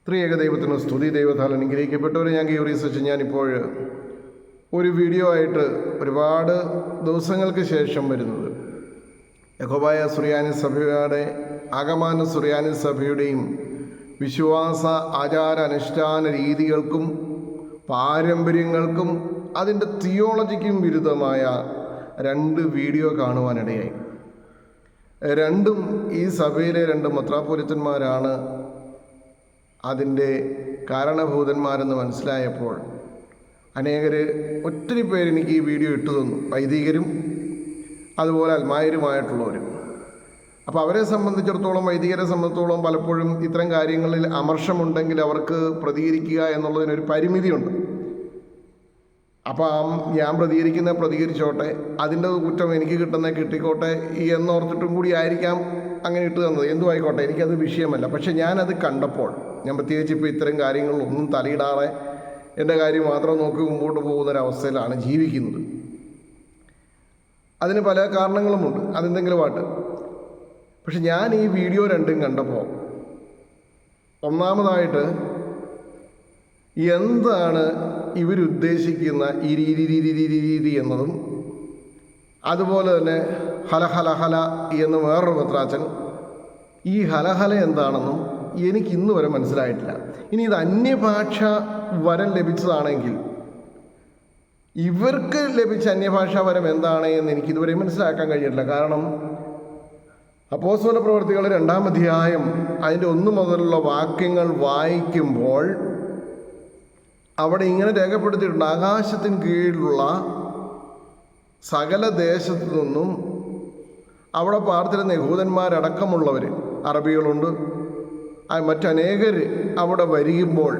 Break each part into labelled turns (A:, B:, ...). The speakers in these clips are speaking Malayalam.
A: ത്രിയേക ദൈവത്തിന് സ്തുതി. ദൈവത്താൽ അനുഗ്രഹിക്കപ്പെട്ടവരെ ഞാൻ ഗീവറീസ്. ഞാനിപ്പോൾ ഒരു വീഡിയോ ആയിട്ട് ഒരുപാട് ദിവസങ്ങൾക്ക് ശേഷം വരുന്നത് യഹോവ സുറിയാനി സഭയുടെ ആഗമന സുറിയാനി സഭയുടെയും വിശ്വാസ ആചാര അനുഷ്ഠാന രീതികൾക്കും പാരമ്പര്യങ്ങൾക്കും അതിൻ്റെ തിയോളജിക്കും വിരുദ്ധമായ 2 വീഡിയോ കാണുവാനിടയായി. രണ്ടും ഈ സഭയിലെ 2 മെത്രാപ്പൊലീത്തന്മാരാണ് അതിൻ്റെ കാരണഭൂതന്മാരെന്ന് മനസ്സിലായപ്പോൾ ഒത്തിരി പേര് എനിക്ക് ഈ വീഡിയോ ഇട്ടു തന്നു. വൈദികരും അതുപോലെ അൽമായരുമായിട്ടുള്ളവരും. അപ്പോൾ അവരെ സംബന്ധിച്ചിടത്തോളം, വൈദികരെ സംബന്ധിച്ചിടത്തോളം പലപ്പോഴും ഇത്തരം കാര്യങ്ങളിൽ അമർഷമുണ്ടെങ്കിൽ അവർക്ക് പ്രതികരിക്കുക എന്നുള്ളതിനൊരു പരിമിതിയുണ്ട്. അപ്പം ഞാൻ പ്രതികരിച്ചോട്ടെ, അതിൻ്റെ കുറ്റം എനിക്ക് കിട്ടിക്കോട്ടെ എന്നോർത്തിട്ടും കൂടി ആയിരിക്കാം അങ്ങനെ ഇട്ട് തന്നത്. എന്തുമായിക്കോട്ടെ, എനിക്കത് വിഷയമല്ല. പക്ഷെ ഞാനത് കണ്ടപ്പോൾ, ഞാൻ പ്രത്യേകിച്ച് ഇപ്പോൾ ഇത്തരം കാര്യങ്ങളിലൊന്നും തലയിടാതെ എൻ്റെ കാര്യം മാത്രം നോക്കി മുമ്പോട്ട് പോകുന്നൊരവസ്ഥയിലാണ് ജീവിക്കുന്നത്. അതിന് പല കാരണങ്ങളുമുണ്ട്, അതെന്തെങ്കിലുമായിട്ട്. പക്ഷെ ഞാൻ ഈ വീഡിയോ 2 കണ്ടപ്പോൾ ഒന്നാമതായിട്ട് എന്താണ് ഇവരുദ്ദേശിക്കുന്ന ഈ രീതി എന്നതും, അതുപോലെ തന്നെ ഹല എന്ന് വേറൊരു മെത്രാച്ചൻ, ഈ ഹല എന്താണെന്നും എനിക്ക് ഇന്ന് വരെ മനസ്സിലായിട്ടില്ല. ഇനി ഇത് അന്യഭാഷ വരം ലഭിച്ചതാണെങ്കിൽ ഇവർക്ക് ലഭിച്ച അന്യഭാഷാ വരം എന്താണ് എന്ന് എനിക്കിതുവരെ മനസ്സിലാക്കാൻ കഴിഞ്ഞിട്ടില്ല. കാരണം അപ്പോസ്തല പ്രവൃത്തികൾ 2-ാം അധ്യായം അതിൻ്റെ 1 മുതലുള്ള വാക്യങ്ങൾ വായിക്കുമ്പോൾ അവിടെ ഇങ്ങനെ രേഖപ്പെടുത്തിയിട്ടുണ്ട്: ആകാശത്തിന് കീഴിലുള്ള സകല ദേശത്തു നിന്നും അവിടെ പാർത്തിരുന്ന യഹൂദന്മാരടക്കമുള്ളവർ, അറബികളുണ്ട്, മറ്റനേകർ അവിടെ വരികുമ്പോൾ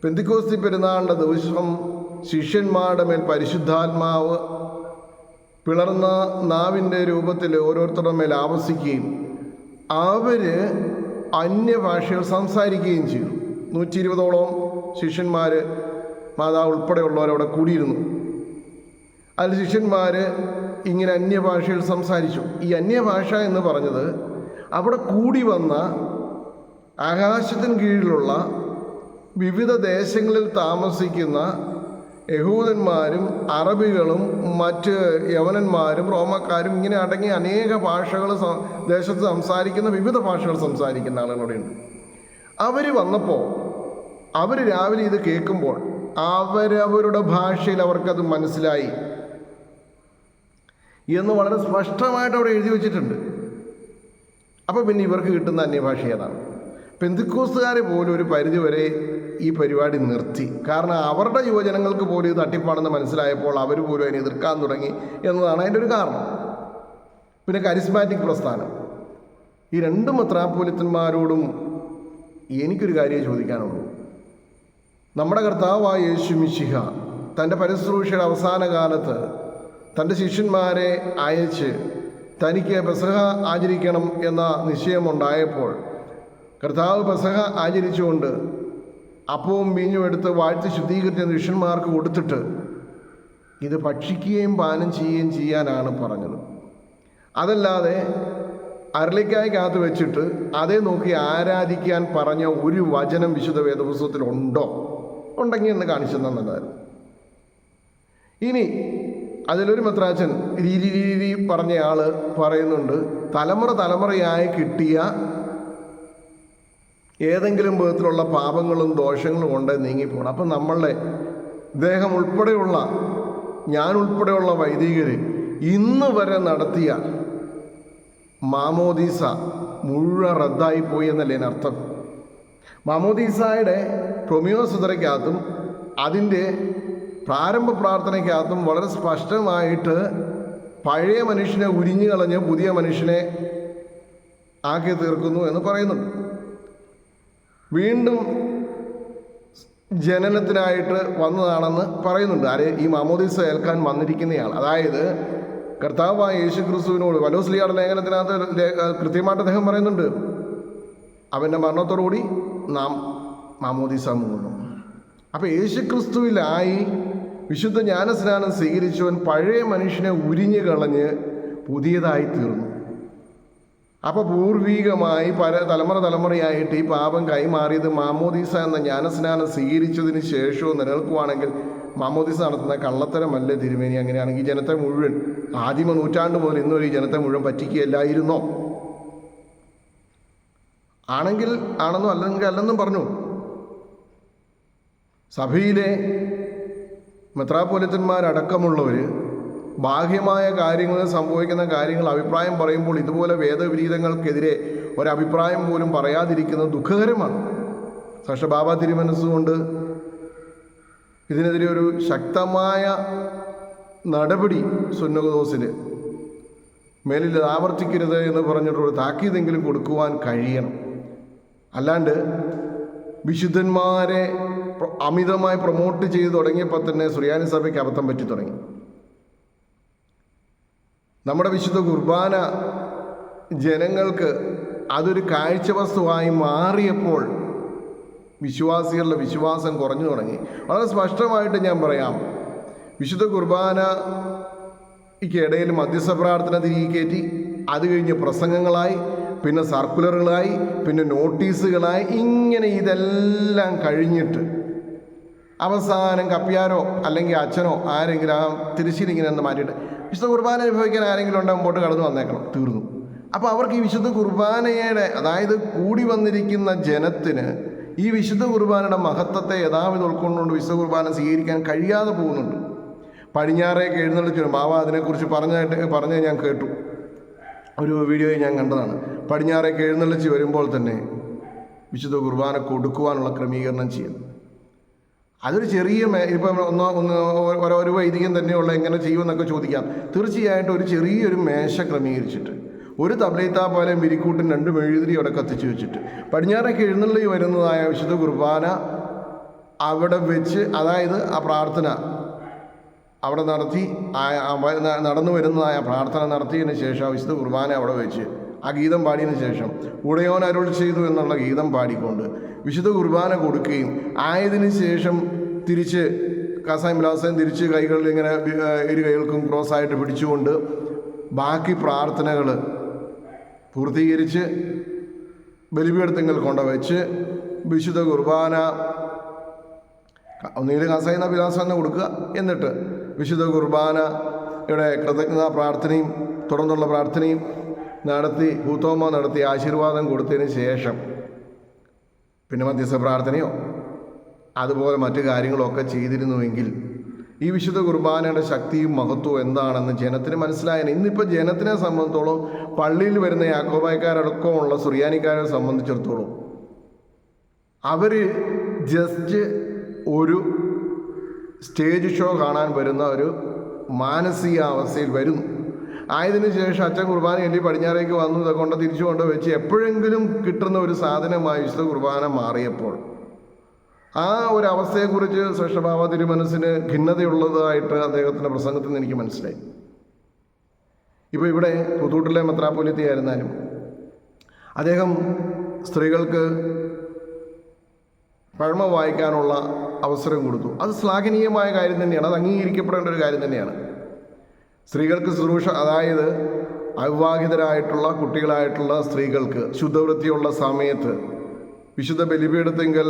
A: പെന്തിക്കോസ്തി പെരുന്നാളിൻ്റെ ദിവസം ശിഷ്യന്മാരുടെ മേൽ പരിശുദ്ധാത്മാവ് പിളർന്ന നാവിൻ്റെ രൂപത്തിൽ ഓരോരുത്തരുടെ മേൽ ആവസിക്കുകയും അവർ അന്യഭാഷകൾ സംസാരിക്കുകയും ചെയ്തു. 120ഓളം ശിഷ്യന്മാർ, മാതാവ് ഉൾപ്പെടെയുള്ളവരവിടെ കൂടിയിരുന്നു. അതിൽ ശിഷ്യന്മാർ ഇങ്ങനെ അന്യഭാഷയിൽ സംസാരിച്ചു. ഈ അന്യഭാഷ എന്ന് പറഞ്ഞത് അവിടെ കൂടി വന്ന ആകാശത്തിന് കീഴിലുള്ള വിവിധ ദേശങ്ങളിൽ താമസിക്കുന്ന യഹൂദന്മാരും അറബികളും മറ്റ് യവനന്മാരും റോമക്കാരും ഇങ്ങനെ അടങ്ങിയ അനേക ഭാഷകൾ ദേശത്ത് സംസാരിക്കുന്ന, വിവിധ ഭാഷകൾ സംസാരിക്കുന്ന ആളുകളുടെയുണ്ട്. അവർ വന്നപ്പോൾ അവർ രാവിലെ ഇത് കേൾക്കുമ്പോൾ അവരവരുടെ ഭാഷയിൽ അവർക്കത് മനസ്സിലായി എന്ന് വളരെ സ്പഷ്ടമായിട്ട് അവിടെ എഴുതി വച്ചിട്ടുണ്ട്. അപ്പോൾ പിന്നെ ഇവർക്ക് കിട്ടുന്ന അന്യഭാഷ ഏതാണ്? പെന്തിക്കോസ്തുകാരെ പോലും ഒരു പരിധിവരെ ഈ പരിപാടി നിർത്തി. കാരണം അവരുടെ യുവജനങ്ങൾക്ക് പോലും ഇത് തട്ടിപ്പാണെന്ന് മനസ്സിലായപ്പോൾ അവർ പോലും അതിനെ എതിർക്കാൻ തുടങ്ങി എന്നതാണ് അതിൻ്റെ ഒരു കാരണം. പിന്നെ കരിസ്മാറ്റിക് പ്രസ്ഥാനം, ഈ 2 മെത്രാപ്പൊലീത്തന്മാരോടും എനിക്കൊരു കാര്യം ചോദിക്കാനുള്ളൂ. നമ്മുടെ കർത്താവായ യേശു മിശിഹ തൻ്റെ പരിശുശ്രൂഷയുടെ അവസാന കാലത്ത് തൻ്റെ ശിഷ്യന്മാരെ അയച്ച് തനിക്ക് പെസഹ ആചരിക്കണം എന്ന നിശ്ചയമുണ്ടായപ്പോൾ കർത്താവ് പെസഹ ആചരിച്ചുകൊണ്ട് അപ്പവും വീഞ്ഞും എടുത്ത് വാഴ്ത്തി ശുദ്ധീകരിച്ച ശിഷ്യന്മാർക്ക് കൊടുത്തിട്ട് ഇത് ഭക്ഷിക്കുകയും പാനം ചെയ്യുകയും ചെയ്യാനാണ് പറഞ്ഞത്. അതല്ലാതെ അരളിക്കായ്ക്കകത്ത് വെച്ചിട്ട് അതേ നോക്കി ആരാധിക്കാൻ പറഞ്ഞ ഒരു വചനം വിശുദ്ധ വേദപുസ്തകത്തിൽ ഉണ്ടെങ്കിൽ എന്ന് കാണിച്ചു തന്നതായിരുന്നു. ഇനി അതിലൊരു മെത്രാച്ചൻ രീതി പറഞ്ഞ ആൾ പറയുന്നുണ്ട്, തലമുറയായി കിട്ടിയ ഏതെങ്കിലും വിധത്തിലുള്ള പാപങ്ങളും ദോഷങ്ങളും കൊണ്ട് നീങ്ങിപ്പോകണം. അപ്പം നമ്മളുടെ ദേഹം ഉൾപ്പെടെയുള്ള, ഞാൻ ഉൾപ്പെടെയുള്ള വൈദികർ ഇന്ന് വരെ നടത്തിയ മാമോദീസ മുഴുവൻ റദ്ദായിപ്പോയി എന്നല്ലേ അർത്ഥം. മാമോദീസായുടെ പ്രൊമിയോസുതരയ്ക്കകത്തും അതിൻ്റെ പ്രാരംഭ പ്രാർത്ഥനയ്ക്കകത്തും വളരെ സ്പഷ്ടമായിട്ട് പഴയ മനുഷ്യനെ ഉരിഞ്ഞു കളഞ്ഞ് പുതിയ മനുഷ്യനെ ആക്കി തീർക്കുന്നു എന്ന് പറയുന്നുണ്ട്. വീണ്ടും ജനനത്തിനായിട്ട് വന്നതാണെന്ന് പറയുന്നുണ്ട്. ഈ മാമോദീസ ഏൽക്കാൻ വന്നിരിക്കുന്നയാൾ, അതായത് കർത്താവായ യേശു ക്രിസ്തുവിനോട് പൗലോസ്ലീഹയുടെ ലേഖനത്തിനകത്ത് കൃത്യമായിട്ട് അദ്ദേഹം പറയുന്നുണ്ട്, അവൻ്റെ മരണത്തോടുകൂടി നാം മാമോദീസ മുങ്ങുന്നു. അപ്പോൾ യേശു ക്രിസ്തുവിലായി വിശുദ്ധ ജ്ഞാനസ്നാനം സ്വീകരിച്ചവൻ പഴയ മനുഷ്യനെ ഉരിഞ്ഞു കളഞ്ഞ് പുതിയതായി തീർന്നു. അപ്പോൾ പൂർവികമായി തലമുറയായിട്ട് ഈ പാപം കൈമാറിയത് മാമോദീസ എന്ന ജ്ഞാനസ്നാനം സ്വീകരിച്ചതിന് ശേഷവും നിലനിൽക്കുവാണെങ്കിൽ മാമോദീസ നടത്തുന്ന കള്ളത്തരമല്ലേ തിരുമേനി? അങ്ങനെയാണെങ്കിൽ ഈ ജനത്തെ മുഴുവൻ ആദിമ നൂറ്റാണ്ട് മുതൽ ഇന്നുവരെ ഈ ജനത്തെ മുഴുവൻ പറ്റിക്കുകയല്ലായിരുന്നോ? ആണെങ്കിൽ ആണെന്നും അല്ലെങ്കിൽ അല്ലെന്നും പറഞ്ഞു. സഭയിലെ മെത്രാപ്പൊലിത്തന്മാരടക്കമുള്ളവർ ബാഹ്യമായ കാര്യങ്ങളിൽ സംഭവിക്കുന്ന കാര്യങ്ങൾ അഭിപ്രായം പറയുമ്പോൾ ഇതുപോലെ വേദവിരീതങ്ങൾക്കെതിരെ ഒരഭിപ്രായം പോലും പറയാതിരിക്കുന്നത് ദുഃഖകരമാണ്. പക്ഷേ ബാബ തിരുമനസ്സുകൊണ്ട് ഇതിനെതിരെ ഒരു ശക്തമായ നടപടി സുന്നതദോസിൽ മേലിൽ ആവർത്തിക്കരുത് എന്ന് പറഞ്ഞിട്ടൊരു താക്കീതെങ്കിലും കൊടുക്കുവാൻ കഴിയണം. അല്ലാണ്ട് വിശുദ്ധന്മാരെ അമിതമായി പ്രൊമോട്ട് ചെയ്ത് തുടങ്ങിയപ്പോൾ തന്നെ സുറിയാനി സഭയ്ക്ക് അബദ്ധം പറ്റി തുടങ്ങി. നമ്മുടെ വിശുദ്ധ കുർബാന ജനങ്ങൾക്ക് അതൊരു കാഴ്ചവസ്തുവായി മാറിയപ്പോൾ വിശ്വാസികളുടെ വിശ്വാസം കുറഞ്ഞു തുടങ്ങി. വളരെ സ്പഷ്ടമായിട്ട് ഞാൻ പറയാം, വിശുദ്ധ കുർബാനയ്ക്കിടയിൽ മധ്യസ്ഥ പ്രാർത്ഥന തിരികെ കയറ്റി, അത് കഴിഞ്ഞ് പ്രസംഗങ്ങളായി, പിന്നെ സർക്കുലറുകളായി, പിന്നെ നോട്ടീസുകളായി, ഇങ്ങനെ ഇതെല്ലാം കഴിഞ്ഞിട്ട് അവസാനം കപ്പ്യാരോ അല്ലെങ്കിൽ അച്ഛനോ ആരെങ്കിലും ആ തിരിച്ചിരിങ്ങനെ ഒന്ന് മാറ്റിയിട്ട് വിശുദ്ധ കുർബാന അനുഭവിക്കാൻ ആരെങ്കിലും ഉണ്ടെങ്കിൽ മുമ്പോട്ട് കടന്നു വന്നേക്കണം, തീർന്നു. അപ്പോൾ അവർക്ക് ഈ വിശുദ്ധ കുർബാനയുടെ, അതായത് കൂടി വന്നിരിക്കുന്ന ജനത്തിന് ഈ വിശുദ്ധ കുർബാനയുടെ മഹത്വത്തെ യഥാവിധം ഉൾക്കൊണ്ടുകൊണ്ട് വിശുദ്ധ കുർബാന സ്വീകരിക്കാൻ കഴിയാതെ പോകുന്നുണ്ട്. പടിഞ്ഞാറേക്ക് എഴുന്നള്ളിച്ചു ബാബ അതിനെക്കുറിച്ച് പറഞ്ഞ് ഞാൻ കേട്ടു, ഒരു വീഡിയോയിൽ ഞാൻ കണ്ടതാണ്. പടിഞ്ഞാറേക്ക് എഴുന്നള്ളിച്ച് വരുമ്പോൾ തന്നെ വിശുദ്ധ കുർബാന കൊടുക്കുവാനുള്ള ക്രമീകരണം ചെയ്യുന്നു. അതൊരു ചെറിയ ഇപ്പം ഒരു വൈദികൻ തന്നെയുള്ള എങ്ങനെ ചെയ്യുമെന്നൊക്കെ ചോദിക്കാം. തീർച്ചയായിട്ടും ഒരു ചെറിയൊരു മേശ ക്രമീകരിച്ചിട്ട് ഒരു തബ്ലീത്താപ്പാലയും വിരിക്കൂട്ടും 2 മെഴുകുതിരി അവിടെ കത്തിച്ച് വെച്ചിട്ട് പടിഞ്ഞാറേക്ക് എഴുന്നള്ളി വരുന്നതായ വിശുദ്ധ കുർബാന അവിടെ വെച്ച്, അതായത് ആ പ്രാർത്ഥന അവിടെ നടത്തി, നടന്നു വരുന്നതായ പ്രാർത്ഥന നടത്തിയതിന് ശേഷം വിശുദ്ധ കുർബാന അവിടെ വെച്ച് ആ ഗീതം പാടിയതിന് ശേഷം ഉടയോൻ അരുൾ ചെയ്തു എന്നുള്ള ഗീതം പാടിക്കൊണ്ട് വിശുദ്ധ കുർബാന കൊടുക്കുകയും ആയതിനു ശേഷം തിരിച്ച് കാസായും വിലാസയും തിരിച്ച് കൈകളിൽ ഇങ്ങനെ ഇരു കൈകൾക്കും ക്രോസായിട്ട് പിടിച്ചുകൊണ്ട് ബാക്കി പ്രാർത്ഥനകൾ പൂർത്തീകരിച്ച് ബലിപീഠത്തിങ്കൽ കൊണ്ടുവച്ച് വിശുദ്ധ കുർബാന ഒന്നുകിൽ കാസായുന്ന വിലാസം തന്നെ കൊടുക്കുക. എന്നിട്ട് വിശുദ്ധ കുർബാനയുടെ കൃതജ്ഞതാ പ്രാർത്ഥനയും തുടർന്നുള്ള പ്രാർത്ഥനയും നടത്തി ഹൂത്തോമ നടത്തി ആശീർവാദം കൊടുത്തതിന് ശേഷം പിന്നെ മധ്യസ്ഥ പ്രാർത്ഥനയോ അതുപോലെ മറ്റു കാര്യങ്ങളൊക്കെ ചെയ്തിരുന്നുവെങ്കിൽ ഈ വിശുദ്ധ കുർബാനയുടെ ശക്തിയും മഹത്വവും എന്താണെന്ന് ജനത്തിന് മനസ്സിലായാൽ. ഇന്നിപ്പോൾ ജനത്തിനെ സംബന്ധിച്ചോളം പള്ളിയിൽ വരുന്ന യാക്കോബായക്കാരടക്കമുള്ള സുറിയാനിക്കാരെ സംബന്ധിച്ചിടത്തോളം അവർ ജസ്റ്റ് ഒരു സ്റ്റേജ് ഷോ കാണാൻ വരുന്ന ഒരു മാനസികാവസ്ഥയിൽ വരുന്നു. ആയതിനു ശേഷം അച്ഛൻ കുർബാന ചൊല്ലി പടിഞ്ഞാറേക്ക് വന്നു, ഇതൊക്കെ കൊണ്ട് തിരിച്ചു കൊണ്ട് വെച്ച് എപ്പോഴെങ്കിലും കിട്ടുന്ന ഒരു സാധനമായി വിശുദ്ധ കുർബാന മാറിയപ്പോൾ ആ ഒരു അവസ്ഥയെക്കുറിച്ച് ശ്രേഷ്ഠ ബാബ തിരുമനസ്സിന് ഖിന്നതയുള്ളതായിട്ട് അദ്ദേഹത്തിൻ്റെ പ്രസംഗത്തിൽ നിന്ന് എനിക്ക് മനസ്സിലായി. ഇപ്പോൾ ഇവിടെ പുത്തൂട്ടിലെ മെത്രാപ്പൊലീത്തയായിരുന്നാലും അദ്ദേഹം സ്ത്രീകൾക്ക് പഴമ വായിക്കാനുള്ള അവസരം കൊടുത്തു. അത് ശ്ലാഘനീയമായ കാര്യം തന്നെയാണ്, അത് അംഗീകരിക്കപ്പെടേണ്ട ഒരു കാര്യം തന്നെയാണ്. സ്ത്രീകൾക്ക് ശുശ്രൂഷ, അതായത് അവിവാഹിതരായിട്ടുള്ള കുട്ടികളായിട്ടുള്ള സ്ത്രീകൾക്ക് ശുദ്ധവൃത്തിയുള്ള സമയത്ത് വിശുദ്ധ ബലിപീഠത്തിങ്കൽ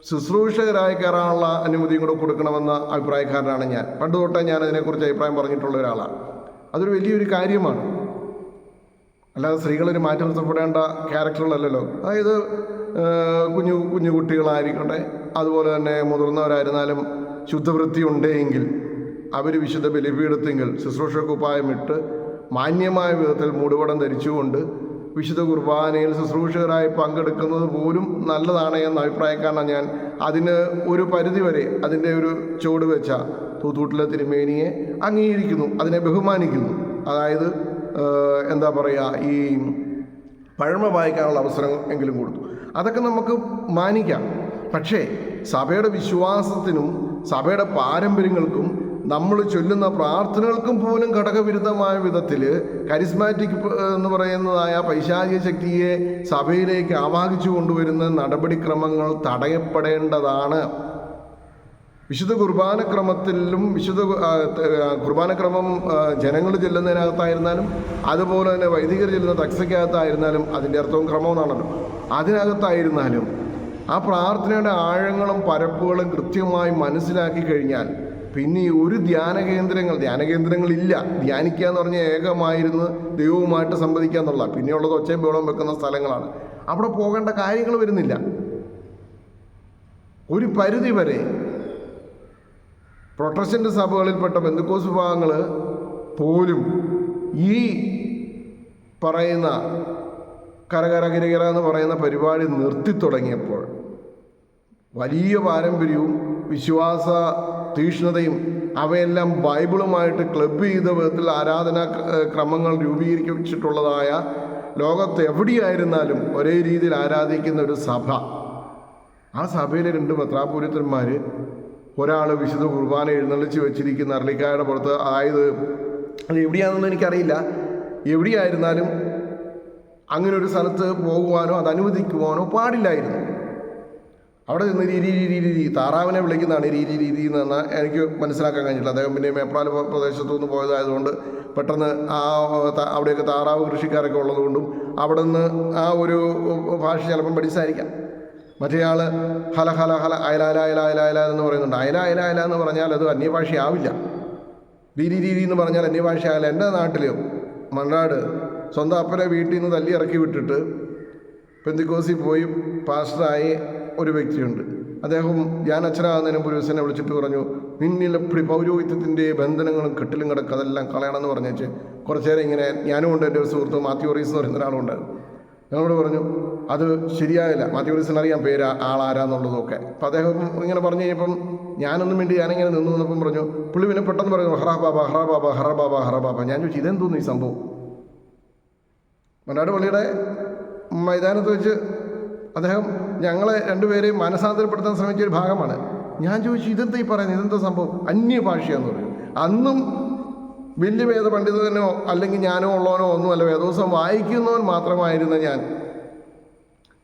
A: ശുശ്രൂഷകരായി കയറാനുള്ള അനുമതിയും കൂടെ കൊടുക്കണമെന്ന അഭിപ്രായക്കാരനാണ് ഞാൻ. പണ്ട് തൊട്ടേ ഞാൻ അതിനെക്കുറിച്ച് അഭിപ്രായം പറഞ്ഞിട്ടുള്ള ഒരാളാണ്. അതൊരു വലിയൊരു കാര്യമാണ്. അല്ലാതെ സ്ത്രീകളൊരു മാറ്റി നിർത്തപ്പെടേണ്ട ക്യാരക്ടറുകളല്ലല്ലോ. അതായത് കുഞ്ഞു കുട്ടികളായിരിക്കട്ടെ, അതുപോലെ തന്നെ മുതിർന്നവരായിരുന്നാലും ശുദ്ധവൃത്തി ഉണ്ടെങ്കിൽ അവർ വിശുദ്ധ ബലിപീഠത്തിങ്കൽ ശുശ്രൂഷ കുപ്പായമിട്ട് മാന്യമായ വിധത്തിൽ മൂടുപടം ധരിച്ചുകൊണ്ട് വിശുദ്ധ കുർബാനയിൽ ശുശ്രൂഷകരായി പങ്കെടുക്കുന്നത് പോലും നല്ലതാണ് എന്ന അഭിപ്രായക്കാരനാണ് ഞാൻ. അതിന് ഒരു പരിധിവരെ അതിൻ്റെ ഒരു ചുവട് വെച്ച തൂത്തൂട്ടിലെ തിരുമേനിയെ അംഗീകരിക്കുന്നു, അതിനെ ബഹുമാനിക്കുന്നു. അതായത് എന്താ പറയുക, ഈ പഴമ വായിക്കാനുള്ള അവസരം എങ്കിലും കൊടുത്തു. അതൊക്കെ നമുക്ക് മാനിക്കാം. പക്ഷേ സഭയുടെ വിശ്വാസത്തിനും സഭയുടെ പാരമ്പര്യങ്ങൾക്കും നമ്മൾ ചൊല്ലുന്ന പ്രാർത്ഥനകൾക്കും പോലും ഘടകവിരുദ്ധമായ വിധത്തിൽ കരിസ്മാറ്റിക് എന്ന് പറയുന്നതായ പൈശാചിക ശക്തിയെ സഭയിലേക്ക് ആവാഹിച്ചു കൊണ്ടുവരുന്ന നടപടിക്രമങ്ങൾ തടയപ്പെടേണ്ടതാണ്. വിശുദ്ധ കുർബാനക്രമത്തിലും കുർബാനക്രമം ജനങ്ങൾ ചെല്ലുന്നതിനകത്തായിരുന്നാലും അതുപോലെ തന്നെ വൈദികർ ചെല്ലുന്ന തക്സയ്ക്കകത്തായിരുന്നാലും അതിൻ്റെ അർത്ഥവും ക്രമം എന്നാണല്ലോ. അതിനകത്തായിരുന്നാലും ആ പ്രാർത്ഥനയുടെ ആഴങ്ങളും പരപ്പുകളും കൃത്യമായി മനസ്സിലാക്കി കഴിഞ്ഞാൽ പിന്നെ ഈ ഒരു ധ്യാനകേന്ദ്രങ്ങളില്ല. ധ്യാനിക്കുക എന്ന് പറഞ്ഞാൽ ഏകമായിരുന്ന് ദൈവവുമായിട്ട് സംവദിക്കുക എന്നുള്ള, പിന്നെയുള്ളത് ഒച്ചയും ബഹളവും വെക്കുന്ന സ്ഥലങ്ങളാണ്. അവിടെ പോകേണ്ട കാര്യങ്ങൾ വരുന്നില്ല. ഒരു പരിധി വരെ പ്രൊട്ടസ്റ്റന്റ് സഭകളിൽപ്പെട്ട പെന്തക്കോസ്ത് വിഭാഗങ്ങൾ പോലും ഈ പറയുന്ന കരകര എന്ന് പറയുന്ന പരിപാടി നിർത്തിത്തുടങ്ങിയപ്പോൾ വലിയ പാരമ്പര്യവും വിശ്വാസ തീക്ഷ്ണതയും അവയെല്ലാം ബൈബിളുമായിട്ട് ക്ലബ് ചെയ്ത വിധത്തിൽ ആരാധനാ ക്രമങ്ങൾ രൂപീകരിച്ചിട്ടുള്ളതായ ലോകത്ത് എവിടെയായിരുന്നാലും ഒരേ രീതിയിൽ ആരാധിക്കുന്ന ഒരു സഭ, ആ സഭയിലെ 2 മെത്രാപ്പൊലീത്തന്മാർ, ഒരാൾ വിശുദ്ധ കുർബാന എഴുന്നള്ളിച്ച് വെച്ചിരിക്കുന്ന അർളിക്കായുടെ പുറത്ത്, അതായത് അത് എവിടെയാണെന്നൊന്നും എനിക്കറിയില്ല, എവിടെയായിരുന്നാലും അങ്ങനെ ഒരു സ്ഥലത്ത് പോകുവാനോ അത് അനുവദിക്കുവാനോ പാടില്ലായിരുന്നു. അവിടെ നിന്ന് രീതി താറാവിനെ വിളിക്കുന്നതാണ് രീതി എന്ന് പറഞ്ഞാൽ എനിക്ക് മനസ്സിലാക്കാൻ കഴിഞ്ഞിട്ടില്ല. അദ്ദേഹം പിന്നെ മേപ്പാൽ പ്രദേശത്തു നിന്ന് പോയതായതുകൊണ്ട് പെട്ടെന്ന് അവിടെയൊക്കെ താറാവ് കൃഷിക്കാരൊക്കെ ഉള്ളതുകൊണ്ടും അവിടെ നിന്ന് ആ ഒരു ഭാഷ ചിലപ്പം പഠിച്ചായിരിക്കാം. മറ്റേയാൾ ഹല ഹല ഹല അയല അയല അയല അയല അയല എന്ന് പറയുന്നുണ്ട്. അയല അയല അയല എന്ന് പറഞ്ഞാൽ അത് അന്യഭാഷയാവില്ല. രീതി എന്ന് പറഞ്ഞാൽ അന്യഭാഷയാവില്ല. എൻ്റെ നാട്ടിൽ മണ്ണാട് സ്വന്തം അപ്പനെ വീട്ടിൽ നിന്ന് തല്ലി ഇറക്കി വിട്ടിട്ട് പെന്തിക്കോസിൽ പോയി പാസ്റ്ററായി ഒരു വ്യക്തിയുണ്ട്. അദ്ദേഹം ഞാൻ അച്ഛനാകുന്നതിന് പുരുഷനെ വിളിച്ചിട്ട് പറഞ്ഞു, നിന്നിലെപ്പടി പൗരോഹിത്യത്തിൻ്റെ ബന്ധനങ്ങളും കെട്ടിലും കിടക്കുക അതെല്ലാം കളയണമെന്ന് പറഞ്ഞേച്ച് കുറച്ചേരം ഇങ്ങനെ ഞാനും ഉണ്ട്. എൻ്റെ ഒരു സുഹൃത്ത് മാത്യു റീസ് എന്ന് പറയുന്ന ഒരാളുണ്ടായിരുന്നു. ഞങ്ങളോട് പറഞ്ഞു അത് ശരിയായില്ല. മാത്യു റീസിന് അറിയാം പേര് ആളാരാന്നുള്ളതൊക്കെ. അപ്പം അദ്ദേഹം ഇങ്ങനെ പറഞ്ഞു കഴിഞ്ഞപ്പം ഞാനൊന്നും വേണ്ടി ഞാനിങ്ങനെ നിന്നപ്പം പറഞ്ഞു, പുള്ളി പിന്നെ പെട്ടെന്ന് പറഞ്ഞു ഹറ ബാബ ഹറ ബാബ ഹറ ബാബ ഹറ ബാബ. ഞാൻ ചോദിച്ചു ഇതെന്തോന്നു ഈ സംഭവം? മണ്ണാട് പള്ളിയുടെ മൈതാനത്ത് വെച്ച് അദ്ദേഹം ഞങ്ങളെ 2 പേരെയും മനസാന്തരപ്പെടുത്താൻ ശ്രമിച്ച ഒരു ഭാഗമാണ്. ഞാൻ ചോദിച്ചു ഇതെന്താ ഈ പറയുന്നത്, ഇതെന്താ സംഭവം? അന്യഭാഷയെന്ന് പറയും. അന്നും വലിയ വേദ പണ്ഡിതനോ അല്ലെങ്കിൽ ഞാനോ ഉള്ളവനോ ഒന്നുമല്ല, വേദോത്സവം വായിക്കുന്നവൻ മാത്രമായിരുന്ന ഞാൻ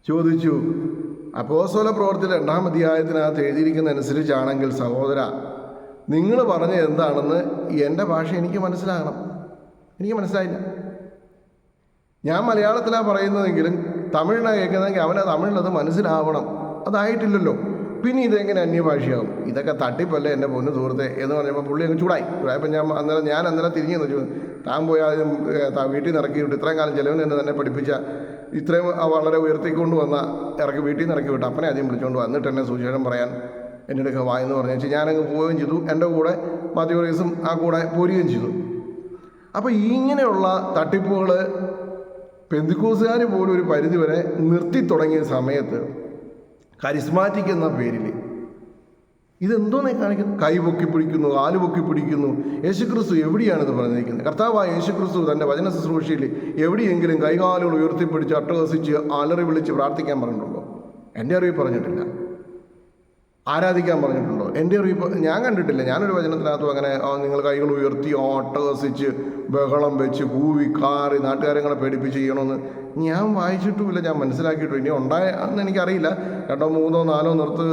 A: ചോദിച്ചു, അപ്പോസ്തല പ്രവൃത്തി 2-ാം അധ്യായത്തിനകത്ത് എഴുതിയിരിക്കുന്ന അനുസരിച്ചാണെങ്കിൽ സഹോദര, നിങ്ങൾ പറഞ്ഞത് എന്താണെന്ന് എൻ്റെ ഭാഷ എനിക്ക് മനസ്സിലാകണം. എനിക്ക് മനസ്സിലായില്ല. ഞാൻ മലയാളത്തിലാണ് പറയുന്നതെങ്കിലും തമിഴിനാണ് കേൾക്കുന്നതെങ്കിൽ അവനെ തമിഴിലത് മനസ്സിലാവണം. അതായിട്ടില്ലല്ലോ. പിന്നെ ഇതെങ്ങനെ അന്യഭാഷയാവും? ഇതൊക്കെ തട്ടിപ്പല്ലേ എൻ്റെ പൊന്നു സുഹൃത്തെ എന്ന് പറഞ്ഞപ്പോൾ പുള്ളി അങ്ങ് ചൂടായപ്പോൾ ഞാൻ അന്നേരം തിരിഞ്ഞു വെച്ചു, താൻ പോയി ആദ്യം വീട്ടിൽ നിന്ന് ഇറക്കി വിട്ടു. ഇത്രയും കാലം ചിലവിന് തന്നെ പഠിപ്പിച്ച ഇത്രയും വളരെ ഉയർത്തിക്കൊണ്ട് വന്ന വീട്ടിൽ നിന്ന് ഇറക്കി വിട്ടു അപ്പനെ ആദ്യം വിളിച്ചുകൊണ്ട് വന്നിട്ട് എന്നെ സുവിശേഷം പറയാൻ എൻ്റെ അടുക്ക വായെന്ന് പറഞ്ഞു വെച്ചാൽ ഞാനങ്ങ് പോവുകയും ചെയ്തു. എൻ്റെ കൂടെ മാത്യു റീസും ആ കൂടെ പോരുകയും ചെയ്തു. അപ്പോൾ ഇങ്ങനെയുള്ള തട്ടിപ്പുകൾ പെന്തിക്കോസുകാർ പോലും ഒരു പരിധിവരെ നിർത്തി തുടങ്ങിയ സമയത്ത് കരിസ്മാറ്റിക് എന്ന പേരിൽ ഇതെന്തോന്നെ കാണിക്കുന്നു? കൈ പൊക്കി പിടിക്കുന്നു, കാല് പൊക്കി പിടിക്കുന്നു. യേശുക്രിസ്തു എവിടെയാണിത് പറഞ്ഞിരിക്കുന്നത്? കർത്താവായ യേശുക്രിസ്തു തൻ്റെ വചന ശുശ്രൂഷയിൽ എവിടെയെങ്കിലും കൈകാലുകൾ ഉയർത്തിപ്പിടിച്ച് അട്ടഹസിച്ച് അലറി വിളിച്ച് പ്രാർത്ഥിക്കാൻ പറഞ്ഞിട്ടുണ്ടോ? എൻ്റെ അറിവ് പറഞ്ഞിട്ടില്ല. ആരാധിക്കാൻ പറഞ്ഞിട്ടുണ്ടോ? എൻ്റെ അറിവ് ഞാൻ കണ്ടിട്ടില്ല. ഞാനൊരു വചനത്തിനകത്തും അങ്ങനെ നിങ്ങൾ കൈകൾ ഉയർത്തി അട്ടഹസിച്ച് ബഹളം വെച്ച് കൂവി കാറി നാട്ടുകാരങ്ങളെ പേടിപ്പിച്ച് ചെയ്യണമെന്ന് ഞാൻ വായിച്ചിട്ടുമില്ല, ഞാൻ മനസ്സിലാക്കിയിട്ടും. ഇനി ഉണ്ടായെന്ന് എനിക്കറിയില്ല. 2, 3, 4 നിർത്ത്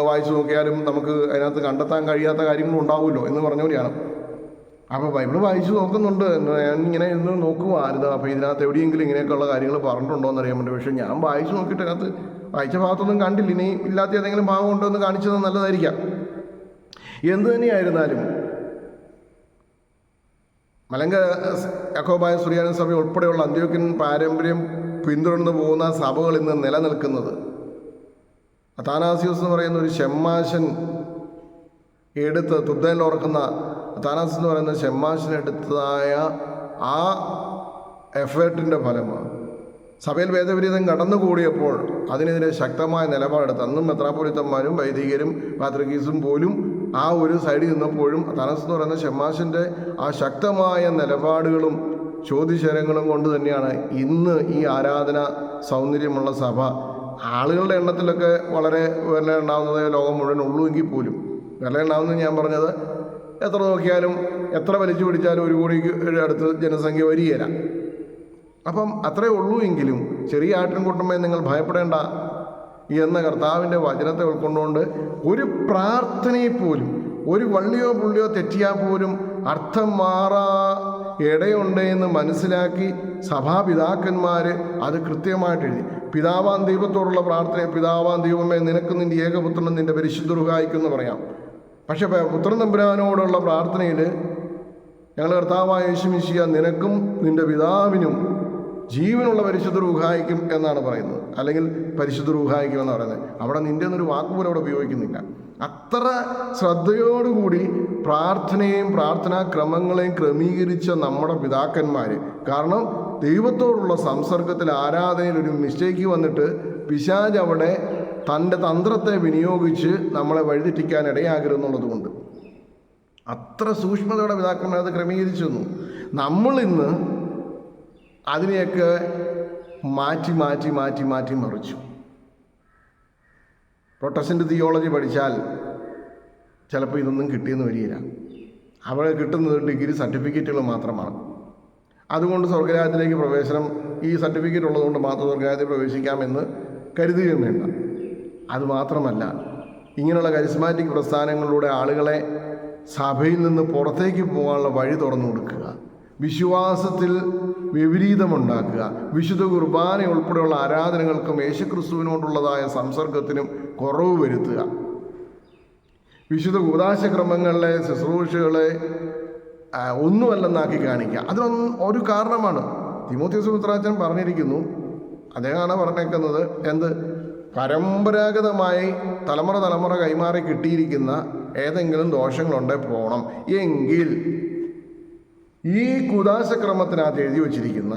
A: വായിച്ചു നോക്കിയാലും നമുക്ക് അതിനകത്ത് കണ്ടെത്താൻ കഴിയാത്ത കാര്യങ്ങളും ഉണ്ടാവുമല്ലോ എന്ന് പറഞ്ഞ പോലെയാണ്. അപ്പോൾ ബൈബിൾ വായിച്ചു നോക്കുന്നുണ്ട്. ഞാൻ ഇങ്ങനെ ഇന്ന് നോക്കുമായിരുന്നു. അപ്പോൾ ഇതിനകത്ത് എവിടെയെങ്കിലും ഇങ്ങനെയൊക്കെയുള്ള കാര്യങ്ങൾ പറഞ്ഞിട്ടുണ്ടോ എന്നറിയാൻ വേണ്ടി. പക്ഷേ ഞാൻ വായിച്ചു നോക്കിയിട്ട് അതിനകത്ത് വായിച്ച ഭാഗത്തൊന്നും കണ്ടില്ല. ഇനി ഇല്ലാത്ത ഏതെങ്കിലും ഭാഗം ഉണ്ടോ എന്ന് കാണിച്ചത് നല്ലതായിരിക്കാം. എന്തു തന്നെയായിരുന്നാലും മലങ്ക യാക്കോബായ സുറിയാനി സഭ ഉൾപ്പെടെയുള്ള അന്ത്യോക്യൻ പാരമ്പര്യം പിന്തുടർന്നു പോകുന്ന സഭകൾ ഇന്ന് നിലനിൽക്കുന്നത് അഥാനാസിയോസ് എന്ന് പറയുന്ന ഒരു ഷെമ്മാശൻ എടുത്ത് തുബ്ദയിൽ ഓർക്കുന്ന അഥാനാസിസ് എന്ന് പറയുന്ന ഷെമ്മാശൻ എടുത്തതായ ആ എഫേർട്ടിൻ്റെ ഫലമാണ്. സഭയിൽ വേദവിരീതം കടന്നുകൂടിയപ്പോൾ അതിനെതിരെ ശക്തമായ നിലപാടെടുത്ത് അന്നും മെത്രാപ്പൊലീത്തന്മാരും വൈദികരും പാത്രികീസും പോലും ആ ഒരു സൈഡിൽ നിന്നപ്പോഴും അഥാനാസിസ് എന്ന് പറയുന്ന ഷെമ്മാശൻ്റെ ആ ശക്തമായ നിലപാടുകളും ചോദ്യശരങ്ങളും കൊണ്ട് തന്നെയാണ് ഇന്ന് ഈ ആരാധന സൗന്ദര്യമുള്ള സഭ. ആളുകളുടെ എണ്ണത്തിലൊക്കെ വളരെ വില ഉണ്ടാകുന്നതേ ലോകം മുഴുവൻ ഉള്ളൂ എങ്കിൽ പോലും വില ഉണ്ടാകുന്നത് ഞാൻ പറഞ്ഞത് എത്ര നോക്കിയാലും എത്ര വലിച്ചു പിടിച്ചാലും 1 കോടിക്ക് അടുത്ത് ജനസംഖ്യ വരികയില്ല. അപ്പം അത്രേ ഉള്ളൂ എങ്കിലും ചെറിയ ആട്ടിൻകൂട്ടമേ നിങ്ങൾ ഭയപ്പെടേണ്ട. എന്ന കർത്താവിൻ്റെ വചനത്തെ ഉൾക്കൊണ്ടുകൊണ്ട് ഒരു പ്രാർത്ഥനയെപ്പോലും ഒരു വള്ളിയോ പുള്ളിയോ തെറ്റിയാൽ പോലും അർത്ഥം മാറാ ഇടയുണ്ട് എന്ന് മനസ്സിലാക്കി സഭാപിതാക്കന്മാർ അത് കൃത്യമായിട്ട് എഴുതി. പിതാവാൻ ദൈവത്തോടുള്ള പ്രാർത്ഥന, പിതാവാൻ ദൈവമേ നിനക്ക് നിൻ്റെ ഏകപുത്രനും നിൻ്റെ പരിശുദ്ധ റൂഹായിക്കെന്ന് പറയാം. പക്ഷേ പുത്രൻ തമ്പുരാനോടുള്ള പ്രാർത്ഥനയിൽ ഞങ്ങൾ കർത്താവായ യേശു മിശിഹാ നിനക്കും നിൻ്റെ പിതാവിനും ജീവനുള്ള പരിശുദ്ധ റൂഹായിക്കും എന്നാണ് പറയുന്നത്, അല്ലെങ്കിൽ പരിശുദ്ധ റൂഹായിക്കും എന്ന് പറയുന്നത്. അവിടെ നിൻ്റെ എന്നൊരു വാക്കുപോലും അവിടെ ഉപയോഗിക്കുന്നില്ല. അത്ര ശ്രദ്ധയോടുകൂടി പ്രാർത്ഥനയും പ്രാർത്ഥനാ ക്രമങ്ങളെയും ക്രമീകരിച്ച നമ്മുടെ പിതാക്കന്മാർ. കാരണം ദൈവത്തോടുള്ള സംസർഗത്തിൽ ആരാധനയിൽ ഒരു മിസ്റ്റേക്ക് വന്നിട്ട് പിശാച് അവിടെ തൻ്റെ തന്ത്രത്തെ വിനിയോഗിച്ച് നമ്മളെ വഴിതെറ്റിക്കാൻ ഇടയാകരുതെന്നുള്ളതുകൊണ്ട് അത്ര സൂക്ഷ്മതയുടെ പിതാക്കന്മാർ അത് ക്രമീകരിച്ചു തന്നു. നമ്മളിന്ന് അതിനെയൊക്കെ മാറ്റി മാറ്റി മാറ്റി മാറ്റി മറിച്ചു. പ്രൊട്ടസ്റ്റൻ്റ് തിയോളജി പഠിച്ചാൽ ചിലപ്പോൾ ഇതൊന്നും കിട്ടിയെന്ന് വരികയില്ല. അവിടെ കിട്ടുന്നത് ഡിഗ്രി സർട്ടിഫിക്കറ്റുകൾ മാത്രമാണ്. അതുകൊണ്ട് സ്വർഗരാജ്യത്തിലേക്ക് പ്രവേശനം ഈ സർട്ടിഫിക്കറ്റ് ഉള്ളതുകൊണ്ട് മാത്രം സ്വർഗരാജ്യത്തിൽ പ്രവേശിക്കാമെന്ന് കരുതുകയും വേണ്ട. അതുമാത്രമല്ല, ഇങ്ങനെയുള്ള കരിസ്മാറ്റിക് പ്രസ്ഥാനങ്ങളിലൂടെ ആളുകളെ സഭയിൽ നിന്ന് പുറത്തേക്ക് പോകാനുള്ള വഴി തുറന്നു കൊടുക്കുക, വിശ്വാസത്തിൽ വിപരീതമുണ്ടാക്കുക, വിശുദ്ധ കുർബാന ഉൾപ്പെടെയുള്ള ആരാധനകൾക്കും യേശുക്രിസ്തുവിനോടുള്ളതായ സംസർഗത്തിനും കുറവ് വരുത്തുക, വിശുദ്ധ കൂദാശക്രമങ്ങളിലെ ശുശ്രൂഷകളെ ഒന്നുമല്ലെന്നാക്കി കാണിക്കുക. അതിനൊന്നും ഒരു കാരണമാണ്. തിമോഥെയോസ് പുത്രാച്ചൻ പറഞ്ഞിരിക്കുന്നു, അദ്ദേഹമാണ് പറഞ്ഞേക്കുന്നത്, എന്ത് പരമ്പരാഗതമായി തലമുറ കൈമാറി കിട്ടിയിരിക്കുന്ന ഏതെങ്കിലും ദോഷങ്ങളുണ്ടെങ്കിൽ പോകണം എങ്കിൽ ഈ കൂദാശക്രമത്തിനകത്ത് എഴുതി വച്ചിരിക്കുന്ന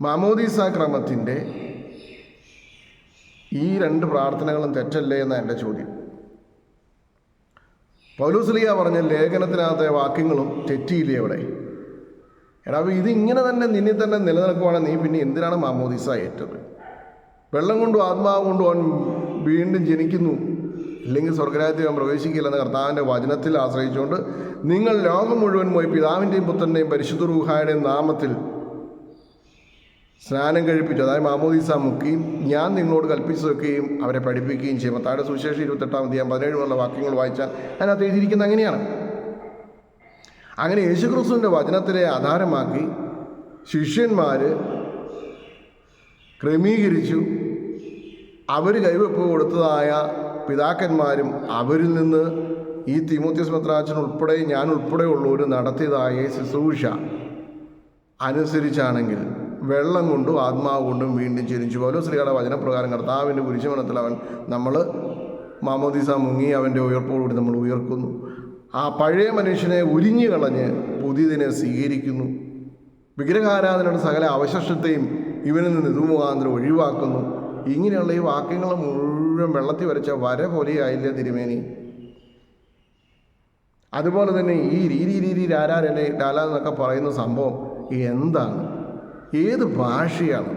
A: മാമോദീസ ക്രമത്തിൻ്റെ ഈ 2 പ്രാർത്ഥനകളും തെറ്റല്ലേ എന്നാണ് എൻ്റെ ചോദ്യം. പൗലോസ്ലീഹ പറഞ്ഞ ലേഖനത്തിനകത്തെ വാക്യങ്ങളും തെറ്റിയില്ലേ അവിടെ? എടാ, ഇതിങ്ങനെ തന്നെ നിന്നിൽ തന്നെ നിലനിൽക്കുവാണെങ്കിൽ നീ പിന്നെ എന്തിനാണ് മാമോദീസ ഏറ്റത്? വെള്ളം കൊണ്ടും ആത്മാവ് കൊണ്ടും അവൻ വീണ്ടും ജനിക്കുന്നു, ഇല്ലെങ്കിൽ സ്വർഗരാജ്യത്തിൽ അവൻ പ്രവേശിക്കില്ലെന്ന് കർത്താവിൻ്റെ വചനത്തിൽ ആശ്രയിച്ചുകൊണ്ട് നിങ്ങൾ ലോകം മുഴുവൻ പോയി പിതാവിൻ്റെയും പുത്രൻ്റെയും പരിശുദ്ധ റൂഹായുടെയും നാമത്തിൽ സ്നാനം കഴിപ്പിച്ചു, അതായത് മാമോദീസ മുക്കുകയും ഞാൻ നിങ്ങളോട് കൽപ്പിച്ചു വെക്കുകയും അവരെ പഠിപ്പിക്കുകയും ചെയ്യും. മത്തായിയുടെ സുവിശേഷം 28-ാം അധ്യായം 17 മുതലുള്ള വാക്യങ്ങൾ വായിച്ചാൽ അതിനകത്ത് എഴുതിയിരിക്കുന്നത് അങ്ങനെയാണ്. അങ്ങനെ യേശുക്രിസ്തുവിൻ്റെ വചനത്തിലെ ആധാരമാക്കി ശിഷ്യന്മാർ ക്രമീകരിച്ചു. അവർ കൈവെപ്പ് കൊടുത്തതായ പിതാക്കന്മാരും അവരിൽ നിന്ന് ഈ തിമോഥെയോസ് മെത്രാച്ചൻ ഉൾപ്പെടെ ഞാൻ ഉൾപ്പെടെ ഉള്ളവർ നടത്തിയതായ ശുശ്രൂഷ അനുസരിച്ചാണെങ്കിൽ വെള്ളം കൊണ്ടും ആത്മാവ് കൊണ്ടും വീണ്ടും ജനിച്ചു. പൗലോസ്ലീഹയുടെ വചനപ്രകാരം കർത്താവിൻ്റെ കുരിശുമരണത്തിൽ നമ്മൾ മാമോദീസ മുങ്ങി അവൻ്റെ ഉയർപ്പോടുകൂടി നമ്മൾ ഉയർക്കുന്നു. ആ പഴയ മനുഷ്യനെ ഉരിഞ്ഞു കളഞ്ഞ് പുതിയതിനെ സ്വീകരിക്കുന്നു. വിഗ്രഹാരാധനയുടെ സകല അവശിഷ്ടത്തെയും ഇവനിൽ നിന്ന് ഇതുമുഖാന്തരം ഒഴിവാക്കുന്നു. ഇങ്ങനെയുള്ള ഈ വാക്യങ്ങൾ മുഴുവൻ വെള്ളത്തിൽ വരച്ച വര പോലെയായില്ലേ തിരുമേനി? അതുപോലെ തന്നെ ഈ രീതി രാരാരല്ലേ ലാല എന്നൊക്കെ പറയുന്ന സംഭവം എന്താണ്? ഏത് ഭാഷയാണ്?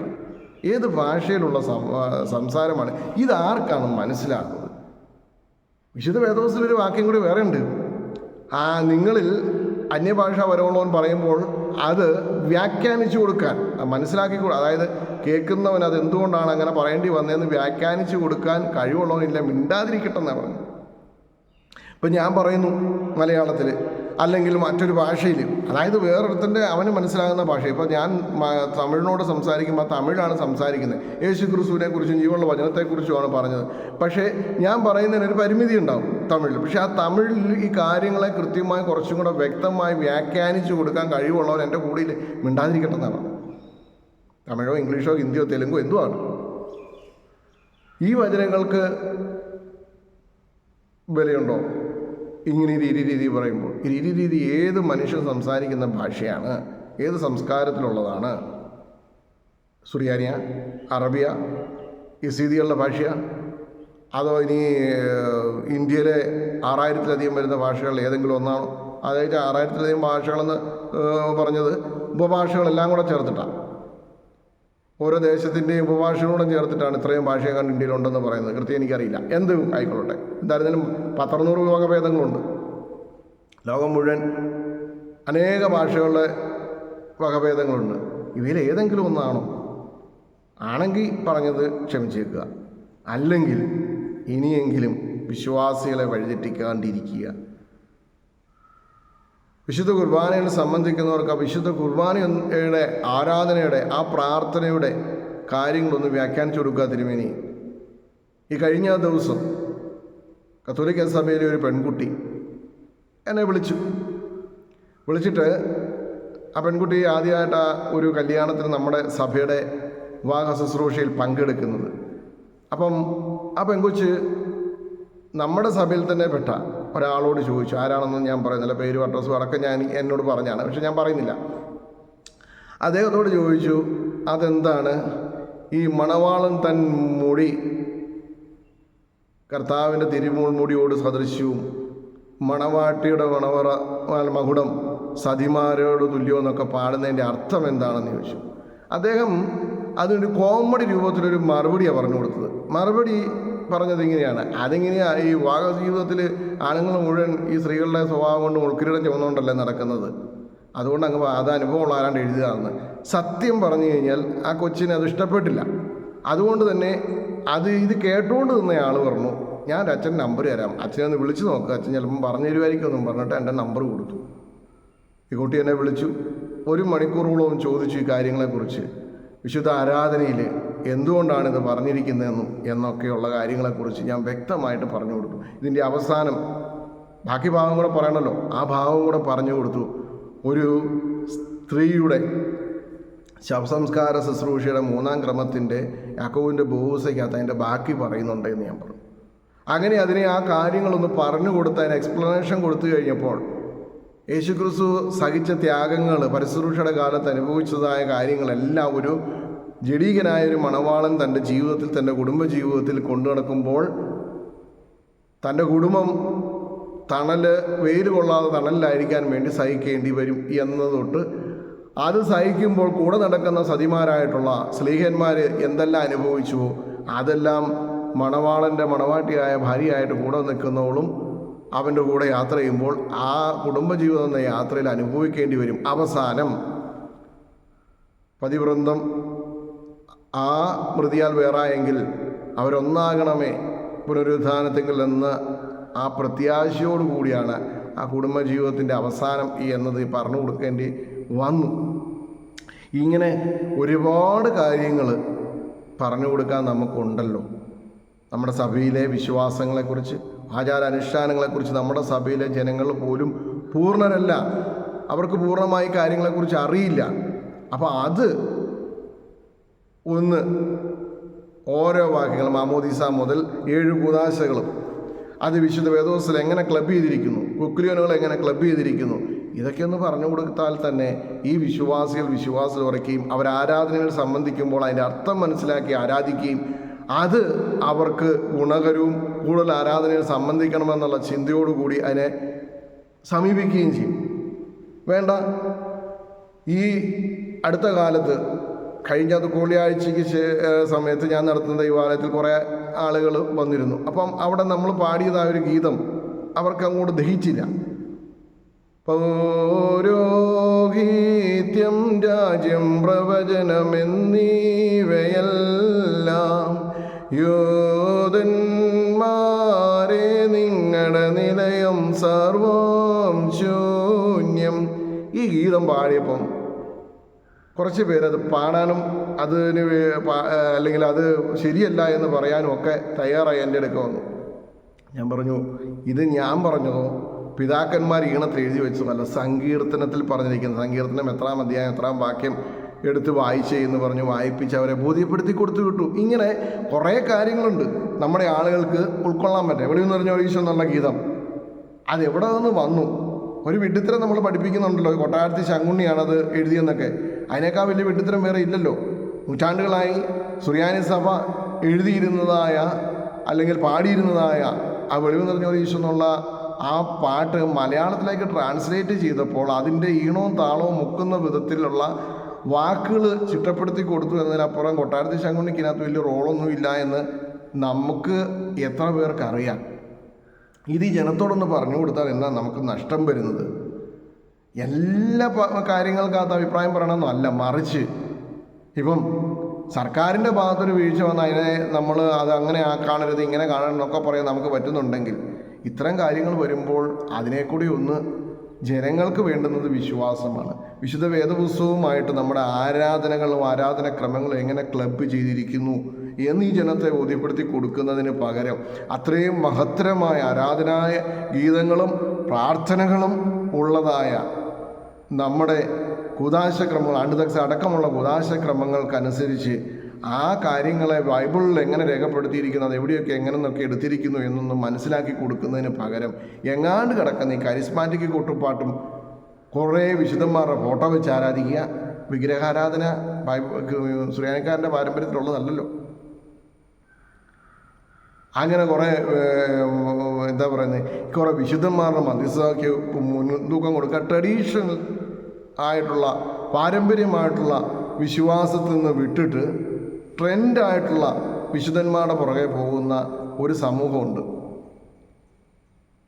A: ഏത് ഭാഷയിലുള്ള സംസാരമാണ്? ഇതാർക്കാണ് മനസ്സിലാക്കുന്നത്? വിശുദ്ധ വേദോസിലൊരു വാക്യം കൂടി വേറെ ഉണ്ട്. നിങ്ങളിൽ അന്യഭാഷ വരവുള്ളവൻ പറയുമ്പോൾ അത് വ്യാഖ്യാനിച്ചു കൊടുക്കാൻ, മനസ്സിലാക്കി, അതായത് കേൾക്കുന്നവൻ അത് എന്തുകൊണ്ടാണ് അങ്ങനെ പറയേണ്ടി വന്നതെന്ന് വ്യാഖ്യാനിച്ചു കൊടുക്കാൻ കഴിവുള്ളവനില്ല, മിണ്ടാതിരിക്കട്ടെ എന്നാണ് പറയുന്നത്. ഇപ്പം ഞാൻ പറയുന്നു മലയാളത്തിൽ അല്ലെങ്കിൽ മറ്റൊരു ഭാഷയിൽ, അതായത് വേറൊരുത്തൻ്റെ അവന് മനസ്സിലാകുന്ന ഭാഷ. ഇപ്പോൾ ഞാൻ തമിഴിനോട് സംസാരിക്കുമ്പോൾ തമിഴാണ് സംസാരിക്കുന്നത്, യേശു ക്രിസ്തുവിനെ കുറിച്ചും ജീവനുള്ള വചനത്തെക്കുറിച്ചുമാണ് പറഞ്ഞത്. പക്ഷേ ഞാൻ പറയുന്നതിനൊരു പരിമിതി ഉണ്ടാവും തമിഴിൽ. പക്ഷേ ആ തമിഴിൽ ഈ കാര്യങ്ങളെ കൃത്യമായി കുറച്ചും കൂടെ വ്യക്തമായി വ്യാഖ്യാനിച്ചു കൊടുക്കാൻ കഴിവുള്ളവൻ എൻ്റെ കൂടെ മിണ്ടാതിരിക്കട്ടെ എന്നാണ്. തമിഴോ ഇംഗ്ലീഷോ ഹിന്ദിയോ തെലുങ്കോ എന്തുമാണ് ഈ വചനങ്ങൾക്ക് വിലയുണ്ടോ? ഇങ്ങനെ രീതി പറയുമ്പോൾ ഈ രീതി ഏത് മനുഷ്യൻ സംസാരിക്കുന്ന ഭാഷയാണ്? ഏത് സംസ്കാരത്തിലുള്ളതാണ്? സുറിയാനിയ, അറബിയ, യസീദികളുടെ ഭാഷ? അതോ ഇനി ഇന്ത്യയിലെ 6000-ലധികം വരുന്ന ഭാഷകൾ ഏതെങ്കിലും ഒന്നാണോ? അതായത് 6000-ലധികം ഭാഷകളെന്ന് പറഞ്ഞത് ഉപഭാഷകളെല്ലാം കൂടെ ചേർത്തിട്ടാണ്, ഓരോ ദേശത്തിൻ്റെയും ഉപഭാഷകളോടും ചേർത്തിട്ടാണ് ഇത്രയും ഭാഷയെക്കാണ്ട് ഇന്ത്യയിലുണ്ടെന്ന് പറയുന്നത്. കൃത്യം എനിക്കറിയില്ല, എന്ത് ആയിക്കൊള്ളട്ടെ. എന്തായിരുന്നാലും 100 വകഭേദങ്ങളുണ്ട്. ലോകം മുഴുവൻ അനേക ഭാഷകളുടെ വകഭേദങ്ങളുണ്ട്. ഇവയിൽ ഏതെങ്കിലും ഒന്നാണോ? ആണെങ്കിൽ പറഞ്ഞത് ക്ഷമിച്ചേക്കുക, അല്ലെങ്കിൽ ഇനിയെങ്കിലും വിശ്വാസികളെ വഴിതെറ്റിക്കാണ്ടിരിക്കുക. വിശുദ്ധ കുർബാനയിൽ സംബന്ധിക്കുന്നവർക്ക് ആ വിശുദ്ധ കുർബാനയുടെ ആരാധനയുടെ ആ പ്രാർത്ഥനയുടെ കാര്യങ്ങളൊന്ന് വ്യാഖ്യാനിച്ചു കൊടുക്കുക. തിരുമേനി, ഈ കഴിഞ്ഞ ദിവസം കത്തോലിക്ക സഭയിലെ ഒരു പെൺകുട്ടി എന്നെ വിളിച്ചിട്ട് ആ പെൺകുട്ടി ആദ്യമായിട്ട് ഒരു കല്യാണത്തിന് നമ്മുടെ സഭയുടെ വിവാഹ ശുശ്രൂഷയിൽ പങ്കെടുക്കുന്നത്. അപ്പം ആ പെൺകൊച്ച് നമ്മുടെ സഭയിൽ തന്നെ പെട്ട ഒരാളോട് ചോദിച്ചു. ആരാണെന്നും ഞാൻ പറയുന്നില്ല, പേരും അഡ്രസ്സും അടക്കം എന്നോട് പറഞ്ഞാണ്, പക്ഷെ ഞാൻ പറയുന്നില്ല. അദ്ദേഹത്തോട് ചോദിച്ചു, അതെന്താണ് ഈ മണവാളൻ തൻ മുടി കർത്താവിൻ്റെ തിരുമുൾമുടിയോട് സദൃശ്യവും മണവാട്ടിയുടെ മകുടം സതിമാരോട് തുല്യമെന്നൊക്കെ പാടുന്നതിൻ്റെ അർത്ഥം എന്താണെന്ന് ചോദിച്ചു. അദ്ദേഹം അതിനൊരു കോമഡി രൂപത്തിലൊരു മറുപടിയാണ് പറഞ്ഞു കൊടുത്തത്. മറുപടി പറഞ്ഞത് ഇങ്ങനെയാണ്: അതെങ്ങനെയാണ് ഈ വിവാഹ ജീവിതത്തിൽ ആണുങ്ങൾ മുഴുവൻ ഈ സ്ത്രീകളുടെ സ്വഭാവം കൊണ്ട് ഉൾക്കിരീടം ചുമന്നുകൊണ്ടല്ലേ നടക്കുന്നത്, അതുകൊണ്ട് അങ്ങ് അത് അനുഭവമുള്ള ആരാണ്ട് എഴുതുകയാണെന്ന്. സത്യം പറഞ്ഞു കഴിഞ്ഞാൽ ആ കൊച്ചിന് അത് ഇഷ്ടപ്പെട്ടില്ല. അതുകൊണ്ട് തന്നെ ഇത് കേട്ടുകൊണ്ട് നിന്നയാൾ പറഞ്ഞു, ഞാൻ അച്ഛൻ നമ്പർ തരാം, അച്ഛനെ ഒന്ന് വിളിച്ച് നോക്കുക, അച്ഛൻ ചിലപ്പം പറഞ്ഞു തരുമായിരിക്കും എന്നും പറഞ്ഞിട്ട് എൻ്റെ നമ്പർ കൊടുത്തു. ഈ കുട്ടി എന്നെ വിളിച്ചു. 1 മണിക്കൂറോളം ചോദിച്ചു ഈ കാര്യങ്ങളെക്കുറിച്ച്, വിശുദ്ധ ആരാധനയിൽ എന്തുകൊണ്ടാണിത് പറഞ്ഞിരിക്കുന്നതെന്നും എന്നൊക്കെയുള്ള കാര്യങ്ങളെക്കുറിച്ച് ഞാൻ വ്യക്തമായിട്ട് പറഞ്ഞു കൊടുത്തു. ഇതിൻ്റെ അവസാനം ബാക്കി ഭാഗം കൂടെ പറയണമല്ലോ, ആ ഭാഗം കൂടെ പറഞ്ഞു കൊടുത്തു. ഒരു സ്ത്രീയുടെ ശവസംസ്കാര ശുശ്രൂഷയുടെ 3-ാം ക്രമത്തിൻ്റെ യാക്കോബിൻ്റെ ബോസയ്ക്കകത്ത് അതിൻ്റെ ബാക്കി പറയുന്നുണ്ട് എന്ന് ഞാൻ പറഞ്ഞു. അങ്ങനെ അതിനെ ആ കാര്യങ്ങളൊന്ന് പറഞ്ഞു കൊടുത്ത് അതിന് എക്സ്പ്ലനേഷൻ കൊടുത്തു കഴിഞ്ഞപ്പോൾ യേശുക്രിസ്തു സഹിച്ച ത്യാഗങ്ങൾ, പരിശുശ്രൂഷയുടെ കാലത്ത് അനുഭവിച്ചതായ കാര്യങ്ങളെല്ലാം ഒരു ജഡീകനായൊരു മണവാളൻ തൻ്റെ ജീവിതത്തിൽ, തൻ്റെ കുടുംബജീവിതത്തിൽ കൊണ്ടു നടക്കുമ്പോൾ തൻ്റെ കുടുംബം വെയിൽ കൊള്ളാതെ തണലിലായിരിക്കാൻ വേണ്ടി സഹിക്കേണ്ടി വരും എന്നത് തൊട്ട് അത് സഹിക്കുമ്പോൾ കൂടെ നടക്കുന്ന സതിമാരായിട്ടുള്ള സ്ലീഹന്മാർ എന്തെല്ലാം അനുഭവിച്ചുവോ അതെല്ലാം മണവാളൻ്റെ മണവാട്ടിയായ ഭാര്യയായിട്ട് കൂടെ നിൽക്കുന്നവളും അവൻ്റെ കൂടെ യാത്ര ചെയ്യുമ്പോൾ ആ കുടുംബജീവിതം എന്ന യാത്രയിൽ അനുഭവിക്കേണ്ടി വരും. അവസാനം പതിവൃന്ദം ആ മൃതിയാൽ വേറായെങ്കിൽ അവരൊന്നാകണമേ പുനരുത്ഥാനത്തിൽ എന്ന ആ പ്രത്യാശയോടുകൂടിയാണ് ആ കുടുംബജീവിതത്തിൻ്റെ അവസാനം എന്നത് പറഞ്ഞു കൊടുക്കേണ്ടി വന്നു. ഇങ്ങനെ ഒരുപാട് കാര്യങ്ങൾ പറഞ്ഞു കൊടുക്കാൻ നമുക്കുണ്ടല്ലോ. നമ്മുടെ സഭയിലെ വിശ്വാസങ്ങളെക്കുറിച്ച്, ആചാരാനുഷ്ഠാനങ്ങളെക്കുറിച്ച് നമ്മുടെ സഭയിലെ ജനങ്ങൾ പോലും പൂർണ്ണരല്ല, അവർക്ക് പൂർണ്ണമായി കാര്യങ്ങളെക്കുറിച്ച് അറിയില്ല. അപ്പോൾ അത് ഒന്ന് ഓരോ വാക്യങ്ങൾ, മാമോദീസ മുതൽ 7 കൂദാശകളും, അത് വിശുദ്ധ വേദോസ്തലം എങ്ങനെ ക്ലബ് ചെയ്തിരിക്കുന്നു, കുക്ലിയോനുകൾ എങ്ങനെ ക്ലബ് ചെയ്തിരിക്കുന്നു, ഇതൊക്കെ ഒന്ന് പറഞ്ഞു കൊടുത്താൽ തന്നെ ഈ വിശ്വാസികൾ ഉറയ്ക്കുകയും അവർ ആരാധനകൾ സംബന്ധിക്കുമ്പോൾ അതിൻ്റെ അർത്ഥം മനസ്സിലാക്കി ആരാധിക്കുകയും അത് അവർക്ക് ഗുണകരവും കൂടുതൽ ആരാധനയിൽ സംബന്ധിക്കണമെന്നുള്ള ചിന്തയോടുകൂടി അതിനെ സമീപിക്കുകയും ചെയ്യും. വേണ്ട, ഈ അടുത്ത കാലത്ത് കഴിഞ്ഞ കൂളിയാഴ്ചയ്ക്ക് സമയത്ത് ഞാൻ നടത്തുന്ന ദൈവാലയത്തിൽ കുറേ ആളുകൾ വന്നിരുന്നു. അപ്പം അവിടെ നമ്മൾ പാടിയതായ ഒരു ഗീതം അവർക്ക് അങ്ങോട്ട് ദഹിച്ചില്ല. പൗരോഹിത്യം, രാജ്യം, പ്രവചനമെന്നീവയെല്ലാം യോധന്മാരെ നിങ്ങളുടെ നിലയം സർവം ശൂന്യം. ഈ ഗീതം പാടിയപ്പം കുറച്ച് പേരത് പാടാനും അതിന് അല്ലെങ്കിൽ അത് ശരിയല്ല എന്ന് പറയാനും ഒക്കെ തയ്യാറായി എൻ്റെ അടുക്ക വന്നു. ഞാൻ പറഞ്ഞു, ഇത് ഞാൻ പറഞ്ഞതോ പിതാക്കന്മാർ ഈണത്തിൽ എഴുതി വെച്ചതല്ല, സങ്കീർത്തനത്തിൽ പറഞ്ഞിരിക്കുന്നത്. സങ്കീർത്തനം 8-ാം അധ്യായം 8-ാം വാക്യം എടുത്ത് വായിച്ചേ എന്ന് പറഞ്ഞ് വായിപ്പിച്ച് അവരെ ബോധ്യപ്പെടുത്തി കൊടുത്തു വിട്ടു. ഇങ്ങനെ കുറേ കാര്യങ്ങളുണ്ട് നമ്മുടെ ആളുകൾക്ക് ഉൾക്കൊള്ളാൻ പറ്റും. എവിടെ നിന്ന് പറഞ്ഞ ഈശോ എന്നുള്ള ഗീതം അതെവിടെ നിന്ന് വന്നു? ഒരു വിഡ്ഢിത്തരം നമ്മൾ പഠിപ്പിക്കുന്നുണ്ടല്ലോ, കൊട്ടാരത്തിൽ ശങ്കുണ്ണിയാണത് എഴുതിയെന്നൊക്കെ. അതിനേക്കാൾ വലിയ വിഡ്ഢിത്തരം വേറെ ഇല്ലല്ലോ. നൂറ്റാണ്ടുകളായി സുറിയാനി സഭ എഴുതിയിരുന്നതായ അല്ലെങ്കിൽ പാടിയിരുന്നതായ ആ വെളിവ് നിറഞ്ഞ ഈശോ എന്നുള്ള ആ പാട്ട് മലയാളത്തിലേക്ക് ട്രാൻസ്ലേറ്റ് ചെയ്തപ്പോൾ അതിൻ്റെ ഈണവും താളവും മുക്കുന്ന വിധത്തിലുള്ള വാക്കുകൾ ചിട്ടപ്പെടുത്തി കൊടുത്തു എന്നതിനപ്പുറം കൊട്ടാരത്തിൽ ശങ്കുണ്ണിക്കകത്ത് വലിയ റോളൊന്നും ഇല്ല എന്ന് നമുക്ക് എത്ര പേർക്കറിയാം. ഇത് ഈ ജനത്തോടൊന്ന് പറഞ്ഞു കൊടുത്താൽ എന്താ നമുക്ക് നഷ്ടം വരുന്നത്? എല്ലാ കാര്യങ്ങൾക്കകത്ത് അഭിപ്രായം പറയണമെന്നല്ല, മറിച്ച് ഇപ്പം സർക്കാരിൻ്റെ ഭാഗത്തൊരു വീഴ്ച വന്ന് അതിനെ നമ്മൾ അത് അങ്ങനെ കാണരുത് ഇങ്ങനെ കാണണം എന്നൊക്കെ പറയാൻ നമുക്ക് പറ്റുന്നുണ്ടെങ്കിൽ ഇത്തരം കാര്യങ്ങൾ വരുമ്പോൾ അതിനെക്കൂടി ഒന്ന് ജനങ്ങൾക്ക് വേണ്ടുന്നത് വിശ്വാസമാണ്. വിശുദ്ധ വേദപുസ്തകവുമായിട്ട് നമ്മുടെ ആരാധനകളും ആരാധനക്രമങ്ങളും എങ്ങനെ ക്ലബ്ബ് ചെയ്തിരിക്കുന്നു എന്ന് ഈ ജനത്തെ ബോധ്യപ്പെടുത്തി കൊടുക്കുന്നതിന് പകരം അത്രയും മഹത്തരമായ ആരാധനായ ഗീതങ്ങളും പ്രാർത്ഥനകളും ഉള്ളതായ നമ്മുടെ കൂദാശക്രമങ്ങൾ ആണ്ടുതക്സ അടക്കമുള്ള കൂദാശക്രമങ്ങൾക്കനുസരിച്ച് ആ കാര്യങ്ങളെ ബൈബിളിൽ എങ്ങനെ രേഖപ്പെടുത്തിയിരിക്കുന്നത് എവിടെയൊക്കെ എങ്ങനെയൊക്കെ എടുത്തിരിക്കുന്നു എന്നൊന്നും മനസ്സിലാക്കി കൊടുക്കുന്നതിന് പകരം എങ്ങാണ്ട് കിടക്കുന്ന ഈ കരിസ്മാറ്റിക് കൊട്ടുപാട്ടും കുറേ വിശുദ്ധന്മാരുടെ ഫോട്ടോ വെച്ച് ആരാധിക്കുക, വിഗ്രഹാരാധന സുറിയാനിക്കാരൻ്റെ പാരമ്പര്യത്തിലുള്ളതല്ലല്ലോ. അങ്ങനെ കുറേ എന്താ പറയുന്നത്, കുറേ വിശുദ്ധന്മാരുടെ മധ്യസ്ഥതയ്ക്ക് മുൻതൂക്കം കൊടുക്കുക, ട്രഡീഷണൽ ആയിട്ടുള്ള പാരമ്പര്യമായിട്ടുള്ള വിശ്വാസത്തിൽ നിന്ന് വിട്ടിട്ട് ട്രെൻഡായിട്ടുള്ള വിശുദ്ധന്മാരുടെ പുറകെ പോകുന്ന ഒരു സമൂഹമുണ്ട്.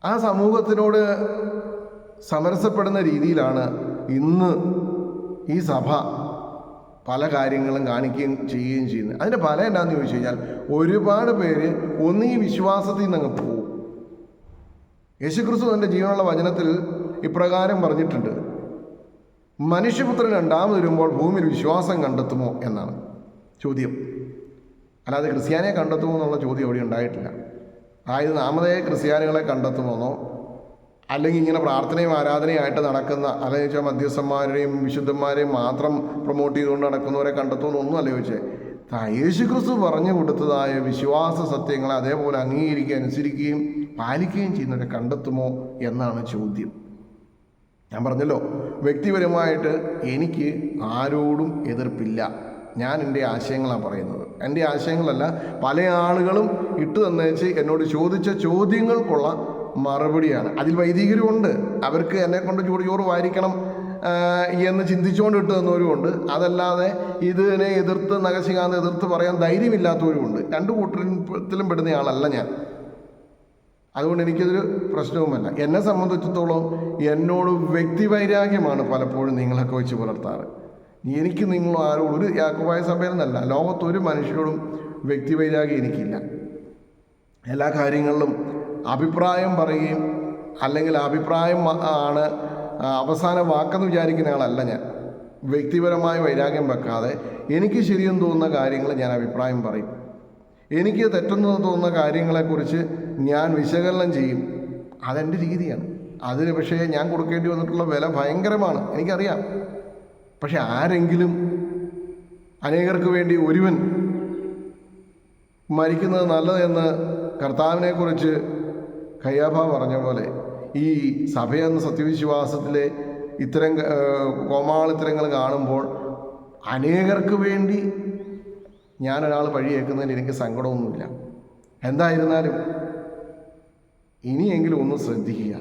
A: ആ സമൂഹത്തിനോട് സമരസപ്പെടുന്ന രീതിയിലാണ് ഇന്ന് ഈ സഭ പല കാര്യങ്ങളും കാണിക്കുകയും ചെയ്യുകയും ചെയ്യുന്നത്. അതിൻ്റെ ഫലം എന്താണെന്ന് ചോദിച്ചു കഴിഞ്ഞാൽ ഒരുപാട് പേര് ഒന്നീ വിശ്വാസത്തിൽ നിന്ന് അങ്ങ് പോകും. യേശുക്രിസ്തു തൻ്റെ ജീവനുള്ള വചനത്തിൽ ഇപ്രകാരം പറഞ്ഞിട്ടുണ്ട്, മനുഷ്യപുത്രൻ രണ്ടാമത് വരുമ്പോൾ ഭൂമിയിൽ വിശ്വാസം കണ്ടെത്തുമോ എന്നാണ് ചോദ്യം. അല്ലാതെ ക്രിസ്ത്യാനിയെ കണ്ടെത്തുമോ എന്നുള്ള ചോദ്യം അവിടെ ഉണ്ടായിട്ടില്ല. അതായത് നാമതേ ക്രിസ്ത്യാനികളെ കണ്ടെത്തുമെന്നോ അല്ലെങ്കിൽ ഇങ്ങനെ പ്രാർത്ഥനയും ആരാധനയായിട്ട് നടക്കുന്ന അല്ലെങ്കിൽ വെച്ചാൽ മധ്യസ്ഥന്മാരെയും വിശുദ്ധന്മാരെയും മാത്രം പ്രൊമോട്ട് ചെയ്തുകൊണ്ട് നടക്കുന്നവരെ കണ്ടെത്തുമെന്നൊന്നും അല്ല ചോദിച്ചേ. യേശുക്രിസ്തു പറഞ്ഞു കൊടുത്തതായ വിശ്വാസ സത്യങ്ങളെ അതേപോലെ അംഗീകരിക്കുകയും അനുസരിക്കുകയും പാലിക്കുകയും ചെയ്യുന്നവരെ കണ്ടെത്തുമോ എന്നാണ് ചോദ്യം. ഞാൻ പറഞ്ഞല്ലോ, വ്യക്തിപരമായിട്ട് എനിക്ക് ആരോടും എതിർപ്പില്ല. ഞാൻ എൻ്റെ ആശയങ്ങളാണ് പറയുന്നത്. എൻ്റെ ആശയങ്ങളല്ല, പല ആളുകളും ഇട്ട് തന്നേച്ച് എന്നോട് ചോദിച്ച ചോദ്യങ്ങൾക്കുള്ള മറുപടിയാണ്. അതിൽ വൈദികരുമുണ്ട്, അവർക്ക് എന്നെ കൊണ്ട് ചോറ് വാരിക്കണം എന്ന് ചിന്തിച്ചുകൊണ്ട് ഇട്ട് തന്നവരുമുണ്ട്. അതല്ലാതെ ഇതിനെ എതിർത്ത് നഖശികാന്ത് എതിർത്ത് പറയാൻ ധൈര്യമില്ലാത്തവരുമുണ്ട്. രണ്ടു കൂട്ടത്തിലും പെടുന്നയാളല്ല ഞാൻ. അതുകൊണ്ട് എനിക്കതൊരു പ്രശ്നവുമല്ല. എന്നെ സംബന്ധിച്ചിടത്തോളം എന്നോട് വ്യക്തിവൈരാഗ്യമാണ് പലപ്പോഴും നിങ്ങളൊക്കെ വെച്ച് പുലർത്താറ്. എനിക്ക് നിങ്ങൾ ആരോടും, ഒരു യാക്കോബായ സഭയിലെന്നല്ല, ലോകത്തൊരു മനുഷ്യരോടും വ്യക്തിവൈരാഗ്യം എനിക്കില്ല. എല്ലാ കാര്യങ്ങളിലും അഭിപ്രായം പറയുകയും അല്ലെങ്കിൽ അഭിപ്രായം ആണ് അവസാന വാക്കെന്ന് വിചാരിക്കുന്ന ആളല്ല ഞാൻ. വ്യക്തിപരമായ വൈരാഗ്യം വെക്കാതെ എനിക്ക് ശരിയെന്ന് തോന്നുന്ന കാര്യങ്ങൾ ഞാൻ അഭിപ്രായം പറയും. എനിക്ക് തെറ്റെന്ന് തോന്നുന്ന കാര്യങ്ങളെക്കുറിച്ച് ഞാൻ വിശകലനം ചെയ്യും. അതെൻ്റെ രീതിയാണ്. അതിന് പക്ഷേ ഞാൻ കൊടുക്കേണ്ടി വന്നിട്ടുള്ള വില ഭയങ്കരമാണ്, എനിക്കറിയാം. പക്ഷെ ആരെങ്കിലും അനേകർക്ക് വേണ്ടി ഒരുവൻ മരിക്കുന്നത് നല്ലതെന്ന് കർത്താവിനെക്കുറിച്ച് കയ്യാഫ പറഞ്ഞ പോലെ ഈ സഭയെന്ന സത്യവിശ്വാസത്തിലെ ഇത്തരം കോമാളിത്തരങ്ങൾ കാണുമ്പോൾ അനേകർക്ക് വേണ്ടി ഞാനൊരാൾ വഴിയേക്കുന്നതിന് എനിക്ക് സങ്കടമൊന്നുമില്ല. എന്തായിരുന്നാലും ഇനിയെങ്കിലും ഒന്ന് ശ്രദ്ധിക്കുക,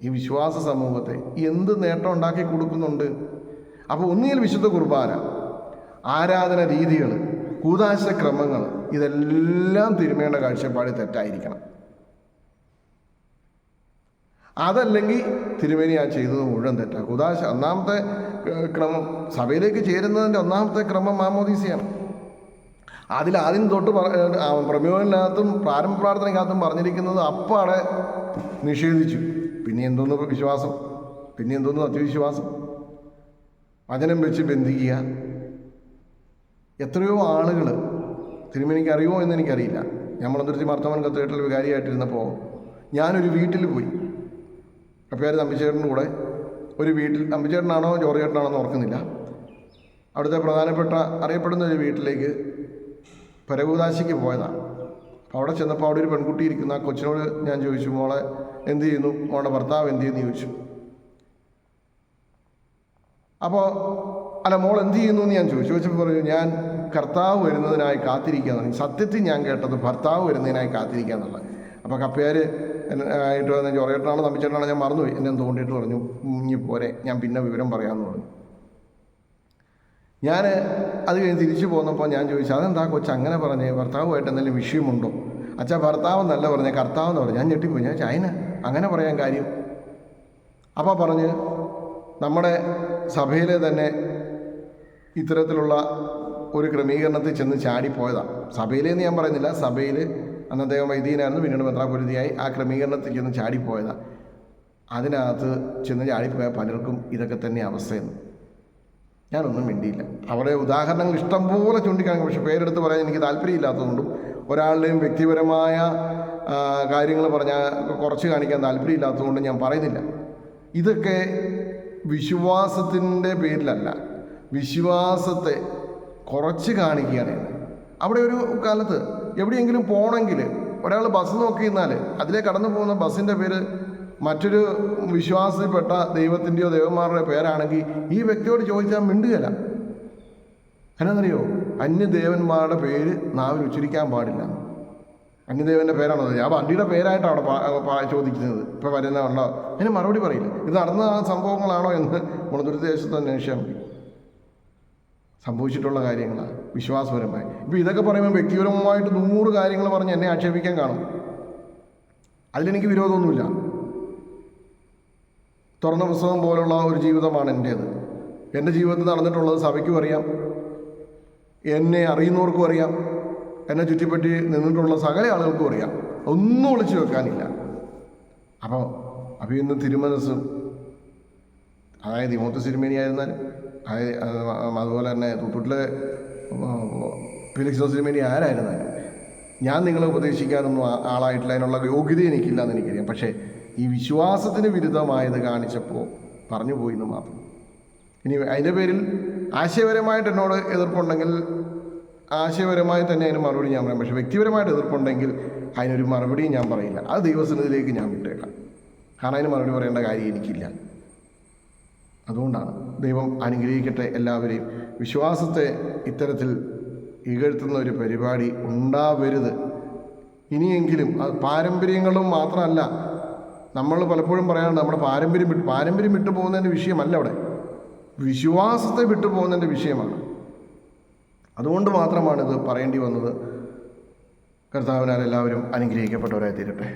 A: ഈ വിശ്വാസ സമൂഹത്തെ എന്ത് നേട്ടം ഉണ്ടാക്കി കൊടുക്കുന്നുണ്ട്. അപ്പോൾ ഒന്നുകിൽ വിശുദ്ധ കുർബാന, ആരാധന രീതികൾ, കൂദാശക്രമങ്ങൾ, ഇതെല്ലാം തിരുമേണ്ട കാഴ്ചപ്പാട് തെറ്റായിരിക്കണം. അതല്ലെങ്കിൽ തിരുമേനി ആ ചെയ്തത് മുഴുവൻ തെറ്റാണ്. കൂദാശ ഒന്നാമത്തെ ക്രമം, സഭയിലേക്ക് ചേരുന്നതിൻ്റെ ഒന്നാമത്തെ ക്രമം മാമോദീസയാണ്. ആദ്യം തൊട്ട് പ്രമേയത്തിനകത്തും പ്രാരംഭ പ്രാർത്ഥനയ്ക്കകത്തും പറഞ്ഞിരിക്കുന്നത് അപ്പാടെ നിഷേധിച്ചു. പിന്നെ എന്തോന്ന് വിശ്വാസം, പിന്നെ എന്തോന്ന് സത്യവിശ്വാസം, വചനം വെച്ച് ബന്ധിക്കുക. എത്രയോ ആളുകൾ തിരുമേനിക്ക് അറിയുമോ എന്ന് എനിക്കറിയില്ല. നമ്മളെന്തിരുത്തി മർത്തമാൻ കത്തീഡ്രൽ വികാരിയായിട്ടിരുന്നപ്പോൾ ഞാനൊരു വീട്ടിൽ പോയി. കപ്പയാർ തമ്പിച്ചേട്ടൻ്റെ കൂടെ ഒരു വീട്ടിൽ, തമ്പിച്ചേട്ടനാണോ ജോർജേട്ടനാണോ എന്ന് ഓർക്കുന്നില്ല, അവിടുത്തെ പ്രധാനപ്പെട്ട അറിയപ്പെടുന്ന ഒരു വീട്ടിലേക്ക് പരകൂദാശിക്ക് പോയതാണ്. അപ്പോൾ അവിടെ ചെന്നപ്പോൾ അവിടെ ഒരു പെൺകുട്ടി ഇരിക്കുന്ന ആ കൊച്ചിനോട് ഞാൻ ചോദിച്ചു, മോളെ എന്ത് ചെയ്യുന്നു, മോളുടെ ഭർത്താവ് എന്ത് ചെയ്യുന്നു ചോദിച്ചു. അപ്പോൾ മോൾ എന്ത് ചെയ്യുന്നു എന്ന് ഞാൻ ചോദിച്ചപ്പോൾ പറഞ്ഞു, ഞാൻ കർത്താവ് വരുന്നതിനായി കാത്തിരിക്കുകയെന്നാണ്. സത്യത്തിൽ ഞാൻ കേട്ടത് ഭർത്താവ് വരുന്നതിനായി കാത്തിരിക്കുക എന്നുള്ളത്. അപ്പോൾ കപ്പയാർ ആയിട്ട് വന്ന ജോറേട്ടനാണോ തമ്പിച്ചേട്ടനാണോ ഞാൻ മറന്നുപോയി. എന്നെ തോണ്ടിയിട്ട് പറഞ്ഞു, ഇനി പോരെ, ഞാൻ പിന്നെ വിവരം പറയാമെന്ന് പറഞ്ഞു. ഞാൻ അത് കഴിഞ്ഞ് തിരിച്ചു പോന്നപ്പോൾ ഞാൻ ചോദിച്ചു, അതെന്താ കൊച്ചു അങ്ങനെ പറഞ്ഞേ, ഭർത്താവുമായിട്ട് എന്തെങ്കിലും വിഷയമുണ്ടോ? അച്ഛാ ഭർത്താവ് എന്നല്ല പറഞ്ഞേ, കർത്താവെന്ന് പറഞ്ഞു. ഞാൻ ഞെട്ടിപ്പോയി. ഞാൻ ചൈന അങ്ങനെ പറയാൻ കാര്യം? അപ്പോൾ പറഞ്ഞ് നമ്മുടെ സഭയിലെ തന്നെ ഇത്തരത്തിലുള്ള ഒരു ക്രമീകരണത്തിൽ ചെന്ന് ചാടിപ്പോയതാണ്. സഭയിലേന്ന് ഞാൻ പറയുന്നില്ല, സഭയിൽ അന്ന് അദ്ദേഹം വൈദികനായിരുന്നു, പിന്നീട് മെത്രാപ്പൊലീത്തയായി. ആ ക്രമീകരണത്തിൽ ചെന്ന് ചാടിപ്പോയതാണ്. അതിനകത്ത് ചെന്ന് ചാടിപ്പോയ പലർക്കും ഇതൊക്കെ തന്നെ അവസ്ഥയെന്ന്. ഞാനൊന്നും മിണ്ടിയില്ല. അവിടെ ഉദാഹരണങ്ങൾ ഇഷ്ടംപോലെ ചൂണ്ടിക്കാണിക്കും, പക്ഷേ പേരെടുത്ത് പറയാൻ എനിക്ക് താല്പര്യമില്ലാത്തതുകൊണ്ടും ഒരാളുടെയും വ്യക്തിപരമായ കാര്യങ്ങൾ പറഞ്ഞാൽ കുറച്ച് കാണിക്കാൻ താല്പര്യമില്ലാത്തതുകൊണ്ടും ഞാൻ പറയുന്നില്ല. ഇതൊക്കെ വിശ്വാസത്തിൻ്റെ പേരിലല്ല, വിശ്വാസത്തെ കുറച്ച് കാണിക്കുകയാണ്. അവിടെ ഒരു കാലത്ത് എവിടെയെങ്കിലും പോകണമെങ്കിൽ ഒരാൾ ബസ് നോക്കി നിന്നാൽ അതിലേ കടന്നു പോകുന്ന ബസ്സിൻ്റെ പേര് മറ്റൊരു വിശ്വാസത്തിൽപ്പെട്ട ദൈവത്തിൻ്റെയോ ദേവന്മാരുടെ പേരാണെങ്കിൽ ഈ വ്യക്തിയോട് ചോദിച്ചാൽ മിണ്ടുകയില്ല. എന്നാന്നറിയോ? അന്യദേവന്മാരുടെ പേര് നാവിൽ ഉച്ചരിക്കാൻ പാടില്ല. അന്യദേവൻ്റെ പേരാണോ? ആ വണ്ടിയുടെ പേരായിട്ടാണ് ചോദിക്കുന്നത്. ഇപ്പോൾ വരുന്നതാണല്ലോ, അതിന് മറുപടി പറയില്ല. ഇത് നടന്ന സംഭവങ്ങളാണോ എന്ന് മുളന്തുരുത്തി ദേശത്ത് അന്വേഷിച്ചാൽ മതി. സംഭവിച്ചിട്ടുള്ള കാര്യങ്ങളാണ് വിശ്വാസപരമായി. ഇപ്പോൾ ഇതൊക്കെ പറയുമ്പോൾ വ്യക്തിപരമായിട്ട് 100 കാര്യങ്ങൾ പറഞ്ഞ് എന്നെ ആക്ഷേപിക്കാൻ കാണും. അതിലെനിക്ക് വിരോധമൊന്നുമില്ല. തുറന്ന പുസ്തകം പോലുള്ള ഒരു ജീവിതമാണ് എൻ്റേത്. എൻ്റെ ജീവിതത്തിൽ നടന്നിട്ടുള്ളത് സഭയ്ക്കും അറിയാം, എന്നെ അറിയുന്നവർക്കും അറിയാം, എന്നെ ചുറ്റിപ്പറ്റി നിന്നിട്ടുള്ള സകല ആളുകൾക്കും അറിയാം. ഒന്നും ഒളിച്ചു വെക്കാനില്ല. അപ്പോൾ ഇന്ന് തിരുമനസ്സും, അതായത് തിമോത്തി തിരുമേനിയായിരുന്നാലും അതുപോലെ തന്നെ തൂത്തുട്ടിലെ ഫെലിക്സ് തിരുമേനി ആരായിരുന്നാലും ഞാൻ നിങ്ങളെ ഉപദേശിക്കാനൊന്നും ആളായിട്ടില്ല, അതിനുള്ള യോഗ്യത എനിക്കില്ല എന്ന് എനിക്കറിയാം. പക്ഷേ ഈ വിശ്വാസത്തിന് വിരുദ്ധമായത് കാണിച്ചപ്പോൾ പറഞ്ഞു പോയി എന്ന് മാത്രം. ഇനി അതിൻ്റെ പേരിൽ ആശയപരമായിട്ട് എന്നോട് എതിർപ്പുണ്ടെങ്കിൽ ആശയപരമായി തന്നെ അതിന് മറുപടി ഞാൻ പറയാം. പക്ഷേ വ്യക്തിപരമായിട്ട് എതിർപ്പുണ്ടെങ്കിൽ അതിനൊരു മറുപടിയും ഞാൻ പറയില്ല. അത് ദൈവസന്നിധിയിലേക്ക് ഞാൻ വിട്ടേക്കാം. കാരണം അതിന് മറുപടി പറയേണ്ട കാര്യം എനിക്കില്ല. അതുകൊണ്ടാണ്. ദൈവം അനുഗ്രഹിക്കട്ടെ എല്ലാവരെയും. വിശ്വാസത്തെ ഇത്തരത്തിൽ ഇകഴ്ത്തുന്ന ഒരു പരിപാടി ഉണ്ടാവരുത്. ഇനിയെങ്കിലും അത് പാരമ്പര്യങ്ങളും മാത്രമല്ല, നമ്മൾ പലപ്പോഴും പറയാറുണ്ട് നമ്മുടെ പാരമ്പര്യം വിട്ടു പോകുന്നതിൻ്റെ വിഷയമല്ല അവിടെ, വിശ്വാസത്തെ വിട്ടു പോകുന്നതിൻ്റെ വിഷയമാണ്. അതുകൊണ്ട് മാത്രമാണ് ഇത് പറയേണ്ടി വന്നത്. കർത്താവിനാൽ എല്ലാവരും അനുഗ്രഹിക്കപ്പെട്ടവരായി തീരട്ടെ.